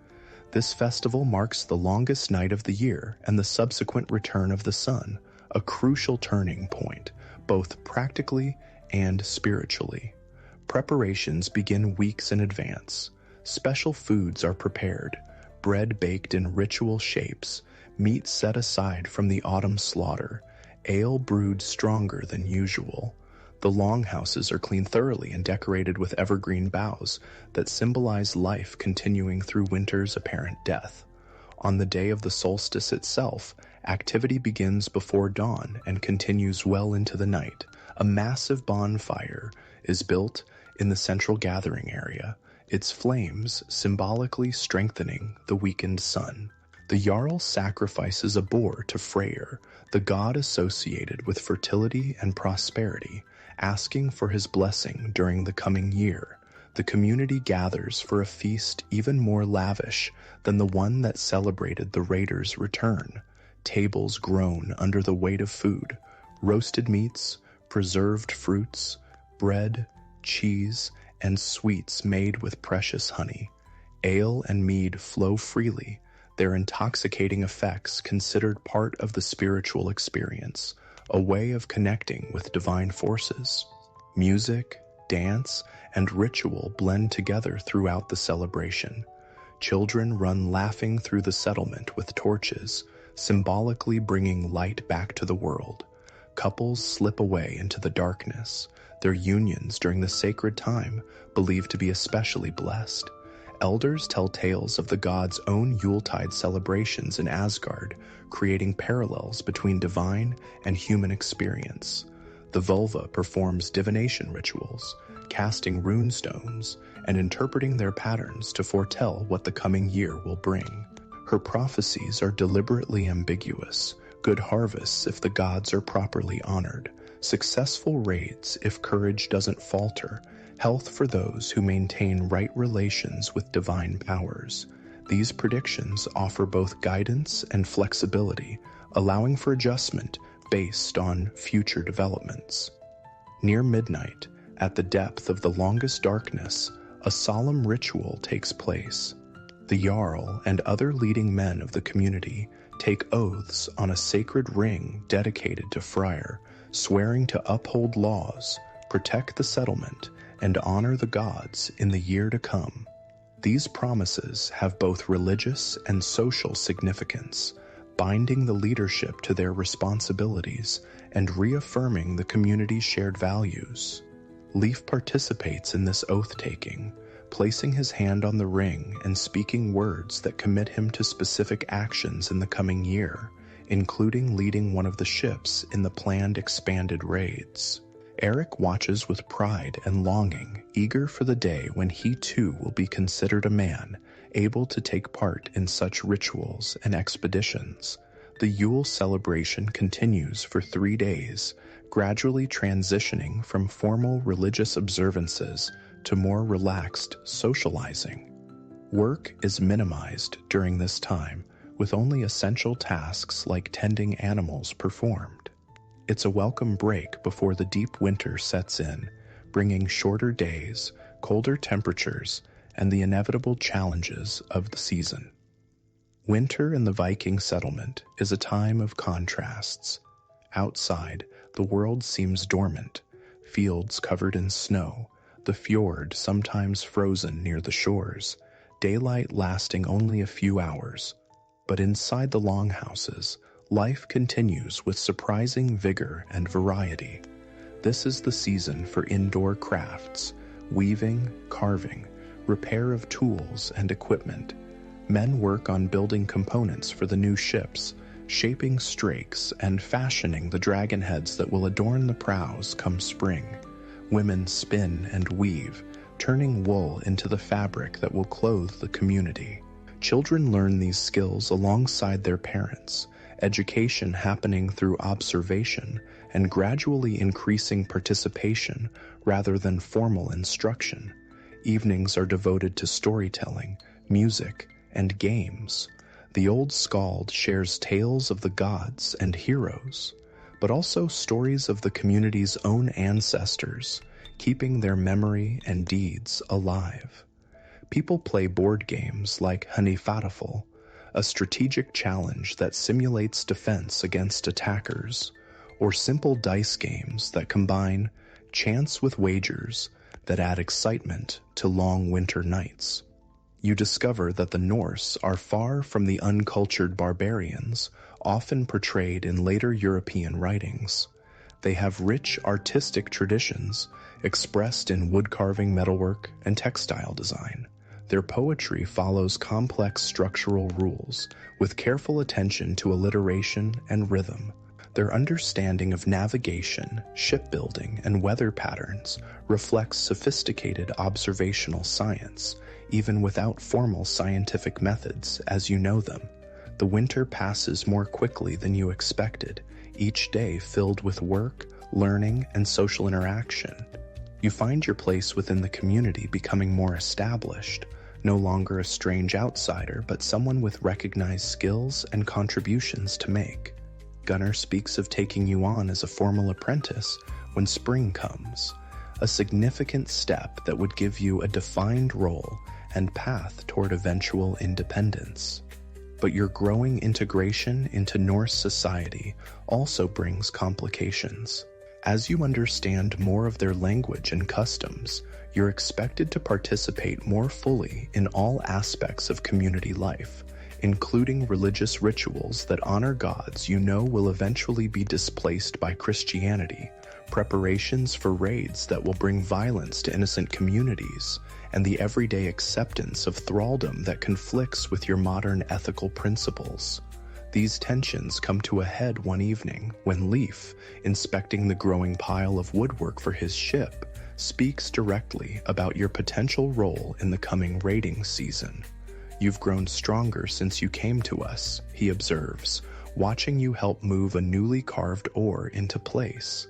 This festival marks the longest night of the year and the subsequent return of the sun, a crucial turning point, both practically and spiritually. Preparations begin weeks in advance. Special foods are prepared, bread baked in ritual shapes, meat set aside from the autumn slaughter, ale brewed stronger than usual. The longhouses are cleaned thoroughly and decorated with evergreen boughs that symbolize life continuing through winter's apparent death. On the day of the solstice itself, activity begins before dawn and continues well into the night. A massive bonfire is built in the central gathering area, its flames symbolically strengthening the weakened sun. The Jarl sacrifices a boar to Freyr, the god associated with fertility and prosperity, asking for his blessing during the coming year. The community gathers for a feast even more lavish than the one that celebrated the raiders' return. Tables groan under the weight of food, roasted meats, preserved fruits, bread, cheese, and sweets made with precious honey. Ale and mead flow freely, their intoxicating effects considered part of the spiritual experience, a way of connecting with divine forces. Music, dance, and ritual blend together throughout the celebration. Children run laughing through the settlement with torches, symbolically bringing light back to the world. Couples slip away into the darkness, their unions during the sacred time believed to be especially blessed. Elders tell tales of the gods' own Yuletide celebrations in Asgard, creating parallels between divine and human experience. The vulva performs divination rituals, casting rune stones and interpreting their patterns to foretell what the coming year will bring. Her prophecies are deliberately ambiguous: good harvests if the gods are properly honored, successful raids if courage doesn't falter, health for those who maintain right relations with divine powers. These predictions offer both guidance and flexibility, allowing for adjustment based on future developments. Near midnight, at the depth of the longest darkness, a solemn ritual takes place. The Jarl and other leading men of the community take oaths on a sacred ring dedicated to Freyr, swearing to uphold laws, protect the settlement, and honor the gods in the year to come. These promises have both religious and social significance, binding the leadership to their responsibilities and reaffirming the community's shared values. Leif participates in this oath-taking, placing his hand on the ring and speaking words that commit him to specific actions in the coming year, including leading one of the ships in the planned expanded raids. Eric watches with pride and longing, eager for the day when he too will be considered a man, able to take part in such rituals and expeditions. The Yule celebration continues for 3 days, gradually transitioning from formal religious observances to more relaxed socializing. Work is minimized during this time, with only essential tasks like tending animals performed. It's a welcome break before the deep winter sets in, bringing shorter days, colder temperatures, and the inevitable challenges of the season. Winter in the Viking settlement is a time of contrasts. Outside, the world seems dormant, fields covered in snow, the fjord sometimes frozen near the shores, daylight lasting only a few hours. But inside the longhouses, life continues with surprising vigor and variety. This is the season for indoor crafts, weaving, carving, repair of tools and equipment. Men work on building components for the new ships, shaping strakes and fashioning the dragon heads that will adorn the prows come spring. Women spin and weave, turning wool into the fabric that will clothe the community. Children learn these skills alongside their parents, education happening through observation and gradually increasing participation rather than formal instruction. Evenings are devoted to storytelling, music, and games. The old skald shares tales of the gods and heroes, but also stories of the community's own ancestors, keeping their memory and deeds alive. People play board games like Hanifatafel, a strategic challenge that simulates defense against attackers, or simple dice games that combine chance with wagers that add excitement to long winter nights. You discover that the Norse are far from the uncultured barbarians often portrayed in later European writings. They have rich artistic traditions expressed in woodcarving, metalwork, and textile design. Their poetry follows complex structural rules with careful attention to alliteration and rhythm. Their understanding of navigation, shipbuilding, and weather patterns reflects sophisticated observational science, even without formal scientific methods as you know them. The winter passes more quickly than you expected, each day filled with work, learning, and social interaction. You find your place within the community becoming more established, no longer a strange outsider, but someone with recognized skills and contributions to make. Gunnar speaks of taking you on as a formal apprentice when spring comes, a significant step that would give you a defined role and path toward eventual independence. But your growing integration into Norse society also brings complications. As you understand more of their language and customs, you're expected to participate more fully in all aspects of community life, including religious rituals that honor gods you know will eventually be displaced by Christianity, preparations for raids that will bring violence to innocent communities, and the everyday acceptance of thraldom that conflicts with your modern ethical principles. These tensions come to a head one evening when Leif, inspecting the growing pile of woodwork for his ship, speaks directly about your potential role in the coming raiding season. "You've grown stronger since you came to us," he observes, watching you help move a newly carved oar into place.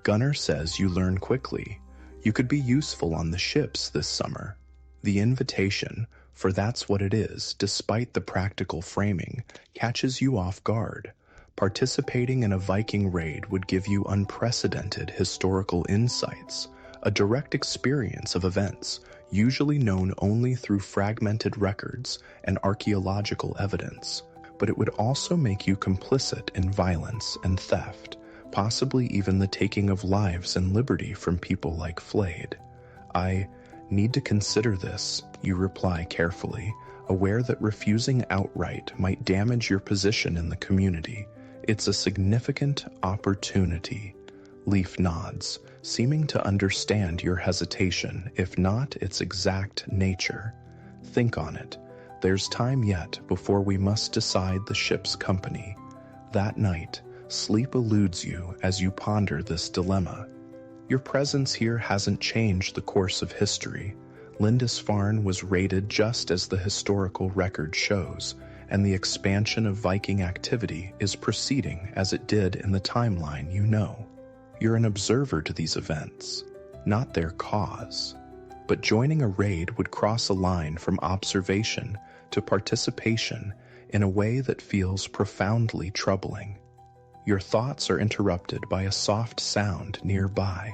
Gunnar says you learn quickly. You could be useful on the ships this summer. The invitation, for that's what it is, despite the practical framing, catches you off guard. Participating in a Viking raid would give you unprecedented historical insights, a direct experience of events, usually known only through fragmented records and archaeological evidence. But it would also make you complicit in violence and theft, possibly even the taking of lives and liberty from people like Flayed. "I need to consider this," you reply carefully, aware that refusing outright might damage your position in the community. "It's a significant opportunity." Leif nods, seeming to understand your hesitation, if not its exact nature. "Think on it. There's time yet before we must decide the ship's company." That night, sleep eludes you as you ponder this dilemma. Your presence here hasn't changed the course of history. Lindisfarne was raided just as the historical record shows, and the expansion of Viking activity is proceeding as it did in the timeline you know. You're an observer to these events, not their cause. But joining a raid would cross a line from observation to participation in a way that feels profoundly troubling. Your thoughts are interrupted by a soft sound nearby.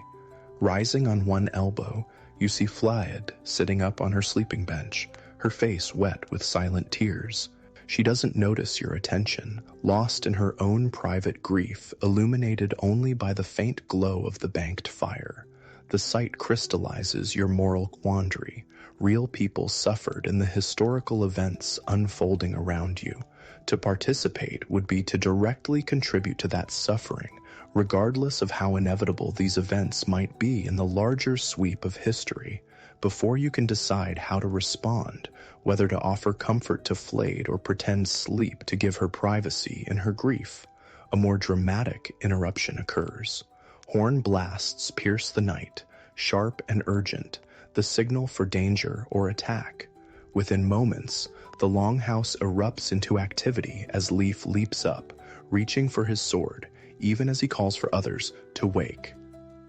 Rising on one elbow, you see Flayed sitting up on her sleeping bench, her face wet with silent tears. She doesn't notice your attention, lost in her own private grief, illuminated only by the faint glow of the banked fire. The sight crystallizes your moral quandary. Real people suffered in the historical events unfolding around you. To participate would be to directly contribute to that suffering, regardless of how inevitable these events might be in the larger sweep of history. Before you can decide how to respond, whether to offer comfort to Flayed or pretend sleep to give her privacy in her grief, a more dramatic interruption occurs. Horn blasts pierce the night, sharp and urgent, the signal for danger or attack. Within moments, the longhouse erupts into activity as Leif leaps up, reaching for his sword, even as he calls for others to wake.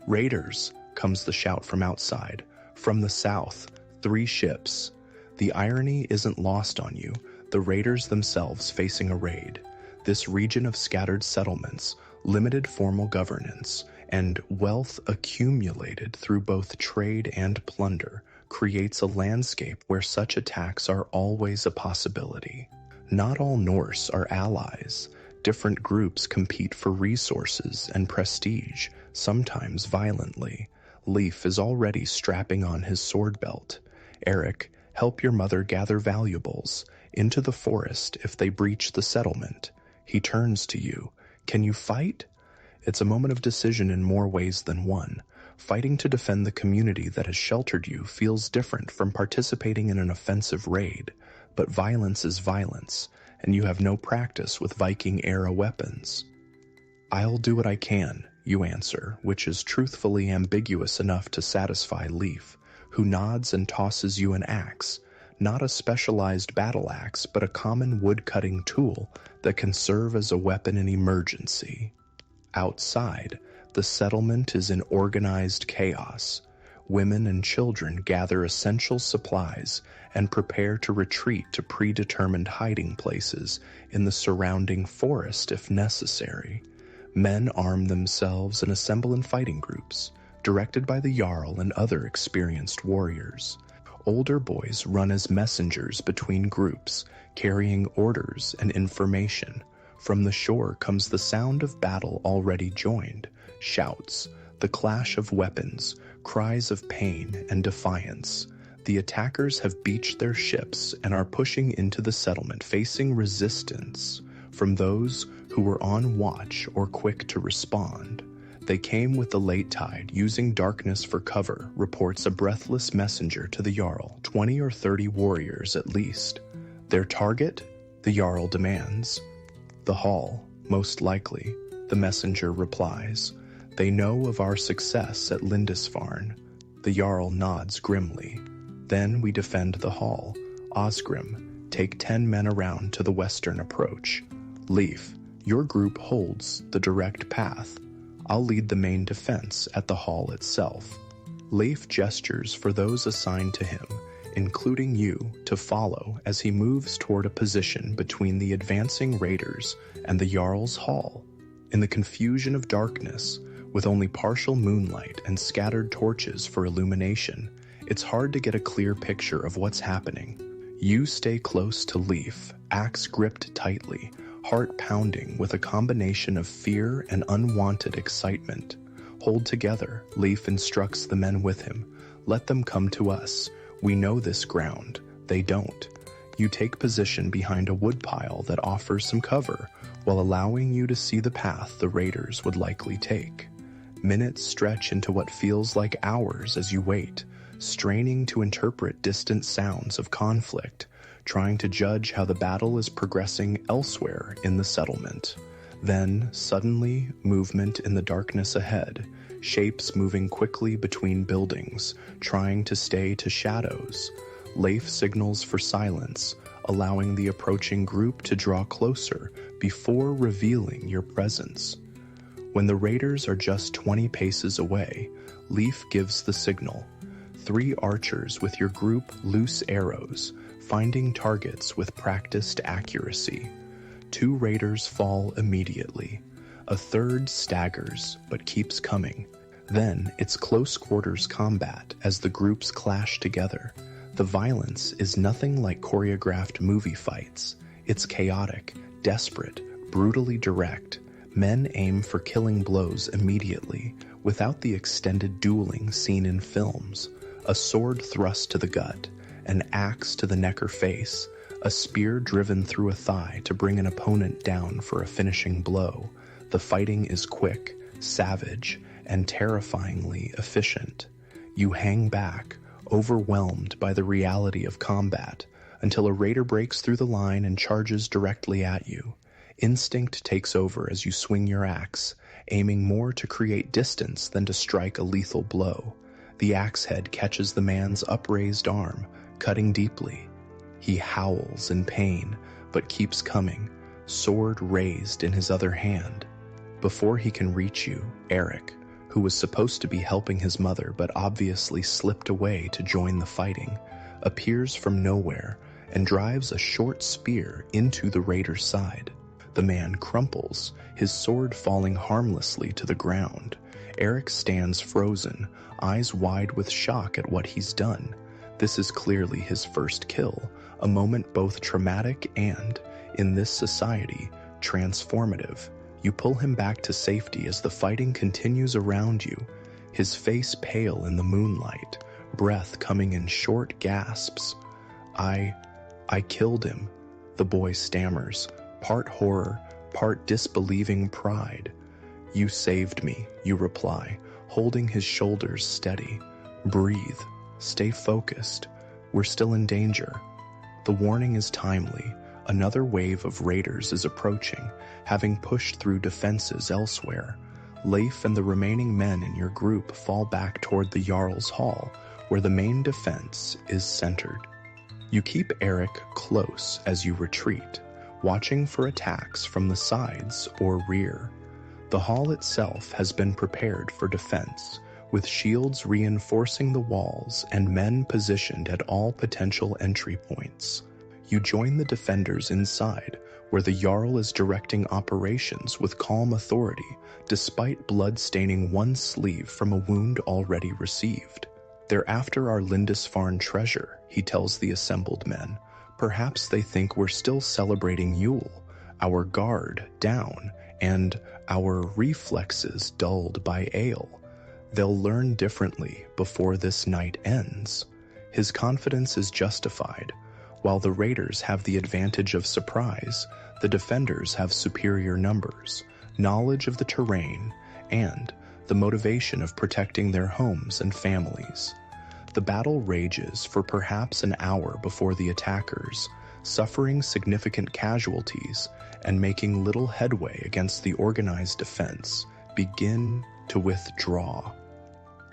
"Raiders!" comes the shout from outside. From the south, 3 ships. The irony isn't lost on you, the raiders themselves facing a raid. This region of scattered settlements, limited formal governance, and wealth accumulated through both trade and plunder creates a landscape where such attacks are always a possibility. Not all Norse are allies. Different groups compete for resources and prestige, sometimes violently. Leif is already strapping on his sword belt. "Eric, help your mother gather valuables. Into the forest if they breach the settlement." He turns to you. "Can you fight?" It's a moment of decision in more ways than one. Fighting to defend the community that has sheltered you feels different from participating in an offensive raid, but violence is violence, and you have no practice with Viking-era weapons. "I'll do what I can," you answer, which is truthfully ambiguous enough to satisfy Leif, who nods and tosses you an axe, not a specialized battle axe, but a common wood-cutting tool that can serve as a weapon in emergency. Outside, the settlement is in organized chaos. Women and children gather essential supplies and prepare to retreat to predetermined hiding places in the surrounding forest if necessary. Men arm themselves and assemble in fighting groups, directed by the Jarl and other experienced warriors. Older boys run as messengers between groups, carrying orders and information. From the shore comes the sound of battle already joined, shouts, the clash of weapons, cries of pain and defiance. The attackers have beached their ships and are pushing into the settlement, facing resistance from those who were on watch or quick to respond. They came with the late tide, using darkness for cover, reports a breathless messenger to the Jarl, 20 or 30 warriors at least. Their target? The Jarl demands. The hall, most likely, the messenger replies. They know of our success at Lindisfarne. The Jarl nods grimly. Then we defend the hall. Osgrim, take 10 men around to the western approach. Leif, your group holds the direct path. I'll lead the main defense at the hall itself. Leif gestures for those assigned to him, including you, to follow as he moves toward a position between the advancing raiders and the Jarl's hall. In the confusion of darkness, with only partial moonlight and scattered torches for illumination, it's hard to get a clear picture of what's happening. You stay close to Leif, axe gripped tightly, heart pounding with a combination of fear and unwanted excitement. Hold together, Leif instructs the men with him. Let them come to us. We know this ground. They don't. You take position behind a woodpile that offers some cover, while allowing you to see the path the raiders would likely take. Minutes stretch into what feels like hours as you wait, straining to interpret distant sounds of conflict, trying to judge how the battle is progressing elsewhere in the settlement. Then, suddenly, movement in the darkness ahead, shapes moving quickly between buildings, trying to stay to shadows. Leif signals for silence, allowing the approaching group to draw closer before revealing your presence. When the raiders are just 20 paces away, Leif gives the signal. 3 archers with your group loose arrows, finding targets with practiced accuracy. 2 raiders fall immediately. A third staggers, but keeps coming. Then it's close quarters combat as the groups clash together. The violence is nothing like choreographed movie fights. It's chaotic, desperate, brutally direct. Men aim for killing blows immediately, without the extended dueling seen in films. A sword thrust to the gut, an axe to the neck or face, a spear driven through a thigh to bring an opponent down for a finishing blow. The fighting is quick, savage, and terrifyingly efficient. You hang back, overwhelmed by the reality of combat, until a raider breaks through the line and charges directly at you. Instinct takes over as you swing your axe, aiming more to create distance than to strike a lethal blow. The axe head catches the man's upraised arm, cutting deeply. He howls in pain, but keeps coming, sword raised in his other hand. Before he can reach you, Eric, who was supposed to be helping his mother but obviously slipped away to join the fighting, appears from nowhere and drives a short spear into the raider's side. The man crumples, his sword falling harmlessly to the ground. Eric stands frozen, eyes wide with shock at what he's done. This is clearly his first kill, a moment both traumatic and, in this society, transformative. You pull him back to safety as the fighting continues around you, his face pale in the moonlight, breath coming in short gasps. I killed him, the boy stammers, part horror, part disbelieving pride. You saved me, you reply, holding his shoulders steady. Breathe, stay focused, we're still in danger. The warning is timely. Another wave of raiders is approaching, having pushed through defenses elsewhere. Leif and the remaining men in your group fall back toward the Jarl's Hall, where the main defense is centered. You keep Eric close as you retreat, watching for attacks from the sides or rear. The hall itself has been prepared for defense, with shields reinforcing the walls and men positioned at all potential entry points. You join the defenders inside, where the Jarl is directing operations with calm authority, despite blood staining one sleeve from a wound already received. "They're after our Lindisfarne treasure," he tells the assembled men. "Perhaps they think we're still celebrating Yule, our guard down, and our reflexes dulled by ale. They'll learn differently before this night ends." His confidence is justified. While the raiders have the advantage of surprise, the defenders have superior numbers, knowledge of the terrain, and the motivation of protecting their homes and families. The battle rages for perhaps an hour before the attackers, suffering significant casualties and making little headway against the organized defense, begin to withdraw.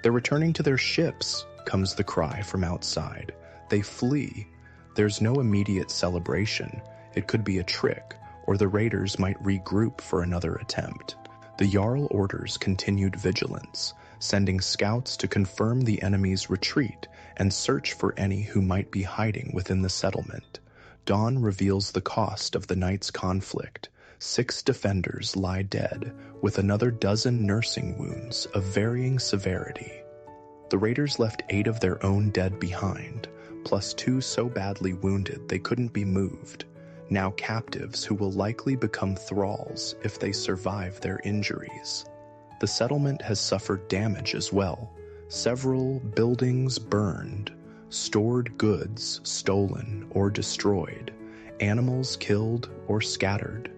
"They're returning to their ships," comes the cry from outside. They flee. There's no immediate celebration. It could be a trick, or the raiders might regroup for another attempt. The Jarl orders continued vigilance, sending scouts to confirm the enemy's retreat and search for any who might be hiding within the settlement. Dawn reveals the cost of the night's conflict. 6 defenders lie dead, with another dozen nursing wounds of varying severity. The raiders left 8 of their own dead behind, plus 2 so badly wounded they couldn't be moved, now captives who will likely become thralls if they survive their injuries. The settlement has suffered damage as well. Several buildings burned, stored goods stolen or destroyed, animals killed or scattered.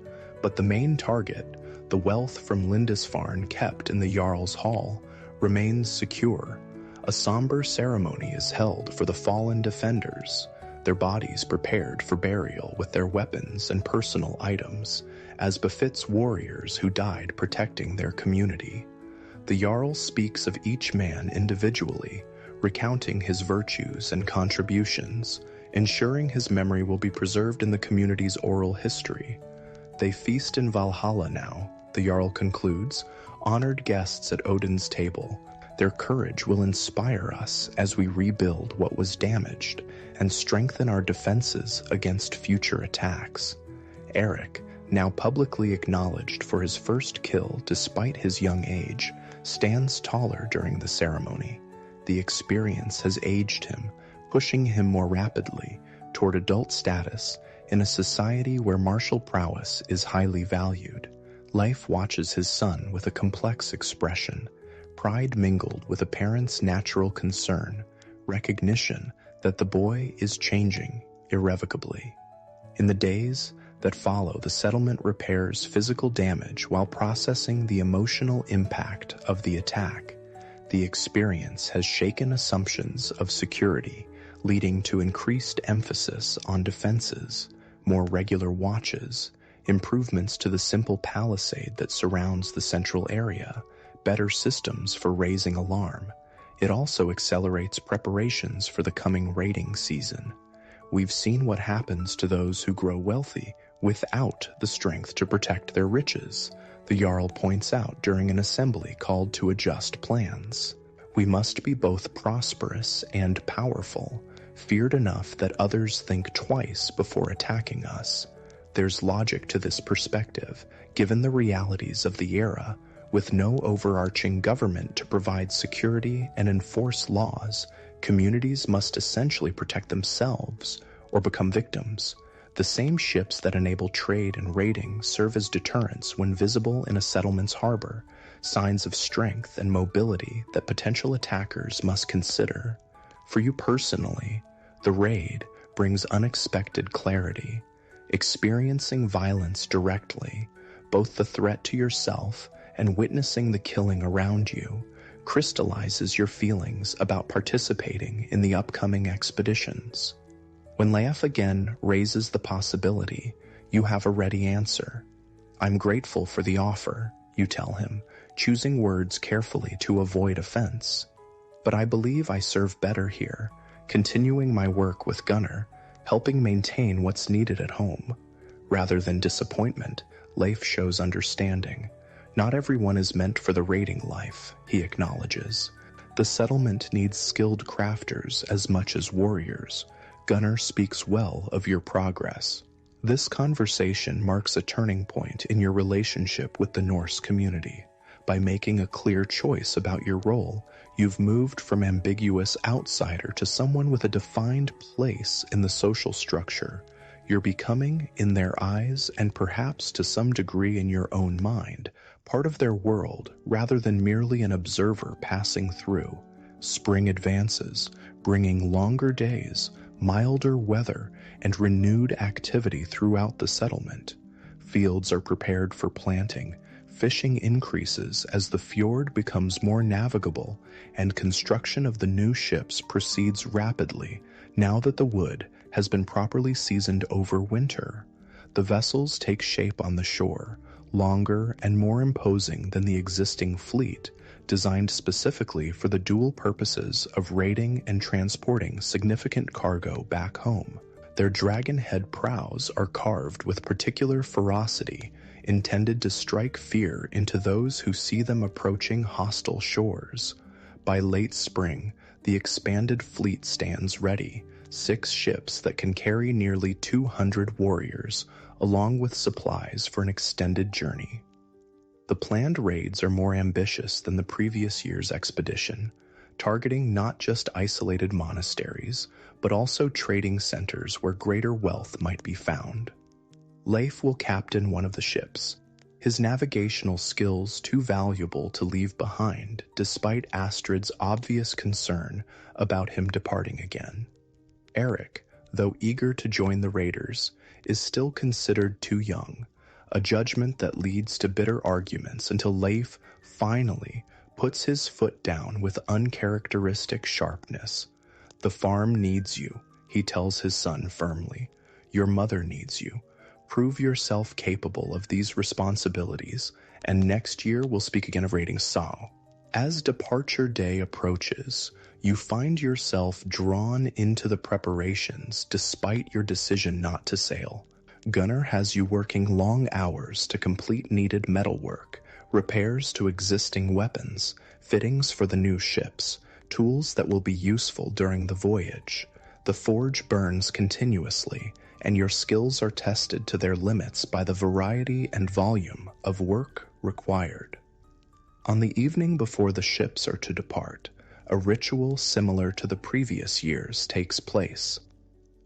But the main target, the wealth from Lindisfarne kept in the Jarl's hall, remains secure. A somber ceremony is held for the fallen defenders, their bodies prepared for burial with their weapons and personal items, as befits warriors who died protecting their community. The Jarl speaks of each man individually, recounting his virtues and contributions, ensuring his memory will be preserved in the community's oral history. "They feast in Valhalla now," the Jarl concludes, "honored guests at Odin's table. Their courage will inspire us as we rebuild what was damaged and strengthen our defenses against future attacks." Eric, now publicly acknowledged for his first kill despite his young age, stands taller during the ceremony. The experience has aged him, pushing him more rapidly toward adult status in a society where martial prowess is highly valued. Life watches his son with a complex expression, pride mingled with a parent's natural concern, recognition that the boy is changing irrevocably. In the days that follow, the settlement repairs physical damage while processing the emotional impact of the attack. The experience has shaken assumptions of security, leading to increased emphasis on defenses, more regular watches, improvements to the simple palisade that surrounds the central area, better systems for raising alarm. It also accelerates preparations for the coming raiding season. We've seen what happens to those who grow wealthy without the strength to protect their riches, the Jarl points out during an assembly called to adjust plans. We must be both prosperous and powerful, feared enough that others think twice before attacking us. There's logic to this perspective, given the realities of the era. With no overarching government to provide security and enforce laws, communities must essentially protect themselves or become victims. The same ships that enable trade and raiding serve as deterrents when visible in a settlement's harbor, signs of strength and mobility that potential attackers must consider. For you personally, the raid brings unexpected clarity. Experiencing violence directly, both the threat to yourself and witnessing the killing around you, crystallizes your feelings about participating in the upcoming expeditions. When Leif again raises the possibility, you have a ready answer. "I'm grateful for the offer," you tell him, choosing words carefully to avoid offense. "But I believe I serve better here, continuing my work with Gunnar, helping maintain what's needed at home." Rather than disappointment, Leif shows understanding. Not everyone is meant for the raiding life, he acknowledges. The settlement needs skilled crafters as much as warriors. Gunnar speaks well of your progress. This conversation marks a turning point in your relationship with the Norse community. By making a clear choice about your role, you've moved from ambiguous outsider to someone with a defined place in the social structure. You're becoming, in their eyes, and perhaps to some degree in your own mind, part of their world rather than merely an observer passing through. Spring advances, bringing longer days, milder weather, and renewed activity throughout the settlement. Fields are prepared for planting, fishing increases as the fjord becomes more navigable, and construction of the new ships proceeds rapidly now that the wood has been properly seasoned over winter. The vessels take shape on the shore, longer and more imposing than the existing fleet, designed specifically for the dual purposes of raiding and transporting significant cargo back home. Their dragon head prows are carved with particular ferocity, intended to strike fear into those who see them approaching hostile shores. By late spring, the expanded fleet stands ready, 6 ships that can carry nearly 200 warriors, along with supplies for an extended journey. The planned raids are more ambitious than the previous year's expedition, targeting not just isolated monasteries, but also trading centers where greater wealth might be found. Leif will captain one of the ships, his navigational skills too valuable to leave behind despite Astrid's obvious concern about him departing again. Eric, though eager to join the raiders, is still considered too young, a judgment that leads to bitter arguments until Leif finally puts his foot down with uncharacteristic sharpness. "The farm needs you," he tells his son firmly. "Your mother needs you. Prove yourself capable of these responsibilities, and next year we'll speak again of raiding Sao." As departure day approaches, you find yourself drawn into the preparations despite your decision not to sail. Gunnar has you working long hours to complete needed metalwork, repairs to existing weapons, fittings for the new ships, tools that will be useful during the voyage. The forge burns continuously, and your skills are tested to their limits by the variety and volume of work required. On the evening before the ships are to depart, a ritual similar to the previous years takes place.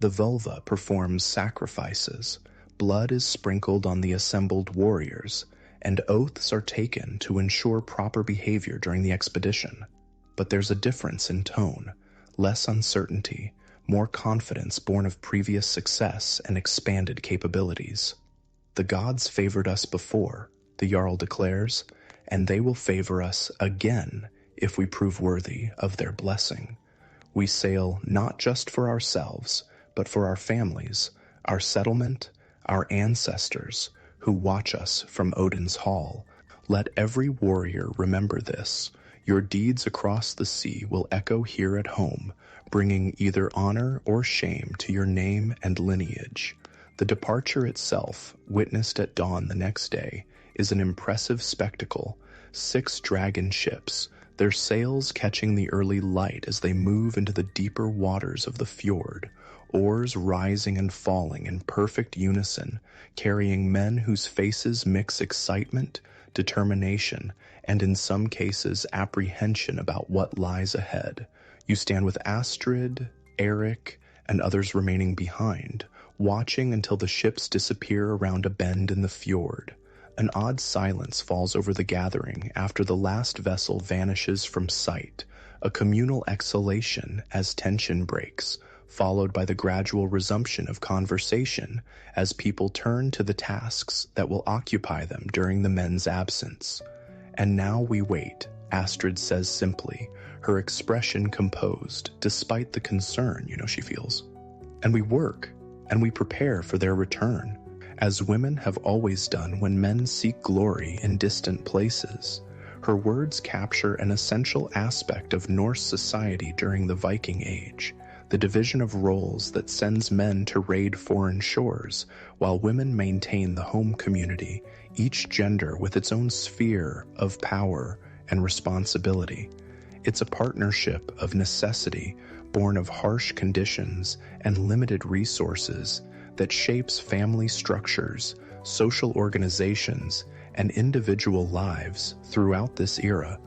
The vulva performs sacrifices, blood is sprinkled on the assembled warriors, and oaths are taken to ensure proper behavior during the expedition. But there's a difference in tone, less uncertainty, more confidence born of previous success and expanded capabilities. "The gods favored us before," the Jarl declares, "and they will favor us again if we prove worthy of their blessing. We sail not just for ourselves, but for our families, our settlement, our ancestors, who watch us from Odin's hall. Let every warrior remember this. Your deeds across the sea will echo here at home, bringing either honor or shame to your name and lineage." The departure itself, witnessed at dawn the next day, is an impressive spectacle. 6 dragon ships, their sails catching the early light as they move into the deeper waters of the fjord, oars rising and falling in perfect unison, carrying men whose faces mix excitement, determination, and in some cases apprehension about what lies ahead. You stand with Astrid, Eric, and others remaining behind, watching until the ships disappear around a bend in the fjord. An odd silence falls over the gathering after the last vessel vanishes from sight, a communal exhalation as tension breaks, followed by the gradual resumption of conversation as people turn to the tasks that will occupy them during the men's absence. "And now we wait," Astrid says simply, her expression composed despite the concern she feels. "And we work, and we prepare for their return, as women have always done when men seek glory in distant places." Her words capture an essential aspect of Norse society during the Viking Age, the division of roles that sends men to raid foreign shores, while women maintain the home community, each gender with its own sphere of power and responsibility. It's a partnership of necessity born of harsh conditions and limited resources that shapes family structures, social organizations, and individual lives throughout this era.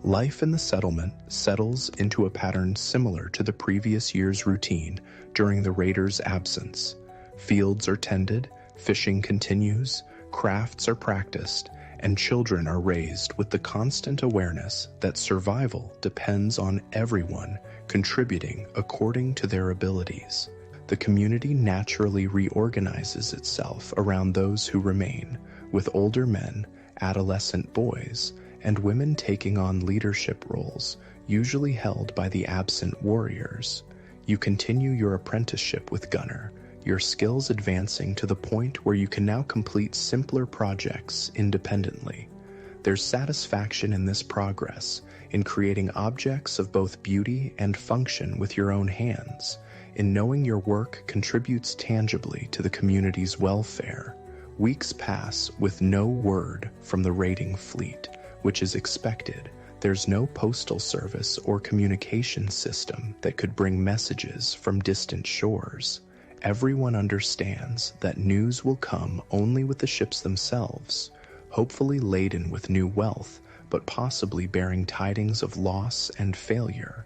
Life in the settlement settles into a pattern similar to the previous year's routine during the raiders' absence. Fields are tended, fishing continues, crafts are practiced, and children are raised with the constant awareness that survival depends on everyone contributing according to their abilities. The community naturally reorganizes itself around those who remain, with older men, adolescent boys, and women taking on leadership roles, usually held by the absent warriors. You continue your apprenticeship with Gunner, your skills advancing to the point where you can now complete simpler projects independently. There's satisfaction in this progress, in creating objects of both beauty and function with your own hands, in knowing your work contributes tangibly to the community's welfare. Weeks pass with no word from the raiding fleet, which is expected. There's no postal service or communication system that could bring messages from distant shores. Everyone understands that news will come only with the ships themselves, hopefully laden with new wealth, but possibly bearing tidings of loss and failure.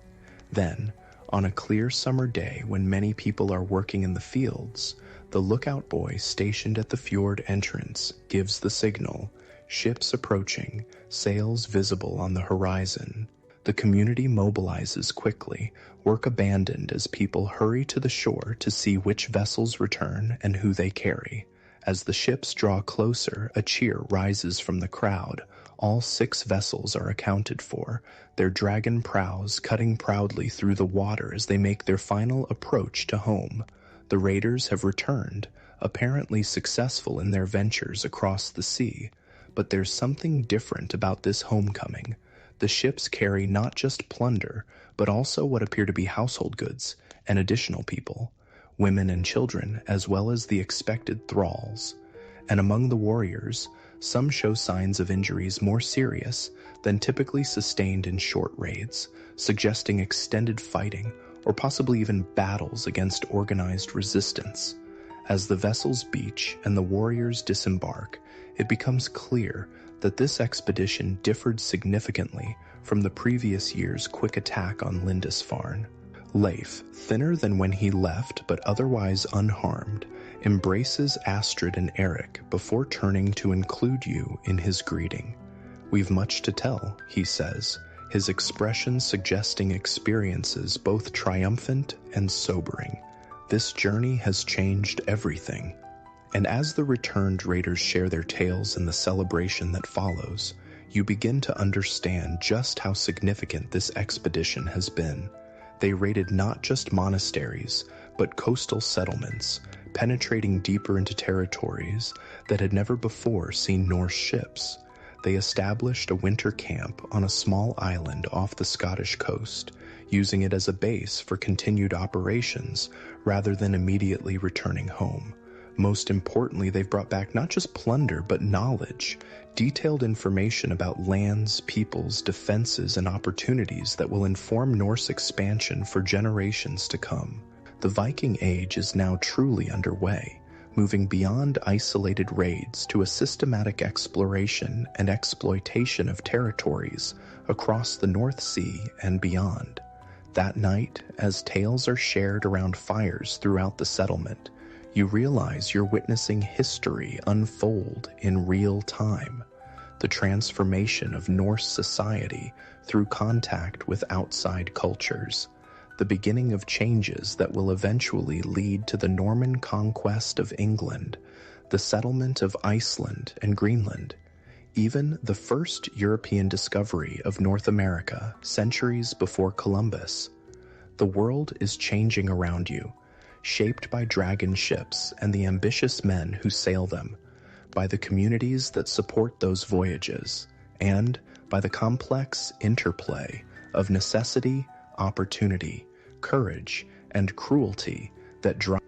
Then, on a clear summer day when many people are working in the fields, the lookout boy stationed at the fjord entrance gives the signal, ships approaching, sails visible on the horizon. The community mobilizes quickly, work abandoned as people hurry to the shore to see which vessels return and who they carry. As the ships draw closer, a cheer rises from the crowd. All 6 vessels are accounted for, their dragon prows cutting proudly through the water as they make their final approach to home. The raiders have returned, apparently successful in their ventures across the sea. But there's something different about this homecoming. The ships carry not just plunder, but also what appear to be household goods and additional people, women and children, as well as the expected thralls. And among the warriors, some show signs of injuries more serious than typically sustained in short raids, suggesting extended fighting or possibly even battles against organized resistance. As the vessels beach and the warriors disembark, it becomes clear that this expedition differed significantly from the previous year's quick attack on Lindisfarne. Leif, thinner than when he left but otherwise unharmed, embraces Astrid and Eric before turning to include you in his greeting. "We've much to tell," he says, his expression suggesting experiences both triumphant and sobering. "This journey has changed everything." And as the returned raiders share their tales in the celebration that follows, you begin to understand just how significant this expedition has been. They raided not just monasteries, but coastal settlements, penetrating deeper into territories that had never before seen Norse ships. They established a winter camp on a small island off the Scottish coast, using it as a base for continued operations rather than immediately returning home. Most importantly, they've brought back not just plunder, but knowledge, detailed information about lands, peoples, defenses, and opportunities that will inform Norse expansion for generations to come. The Viking Age is now truly underway, moving beyond isolated raids to a systematic exploration and exploitation of territories across the North Sea and beyond. That night, as tales are shared around fires throughout the settlement, you realize you're witnessing history unfold in real time. The transformation of Norse society through contact with outside cultures. The beginning of changes that will eventually lead to the Norman conquest of England, the settlement of Iceland and Greenland, even the first European discovery of North America centuries before Columbus. The world is changing around you, shaped by dragon ships and the ambitious men who sail them, by the communities that support those voyages, and by the complex interplay of necessity, opportunity, courage, and cruelty that drive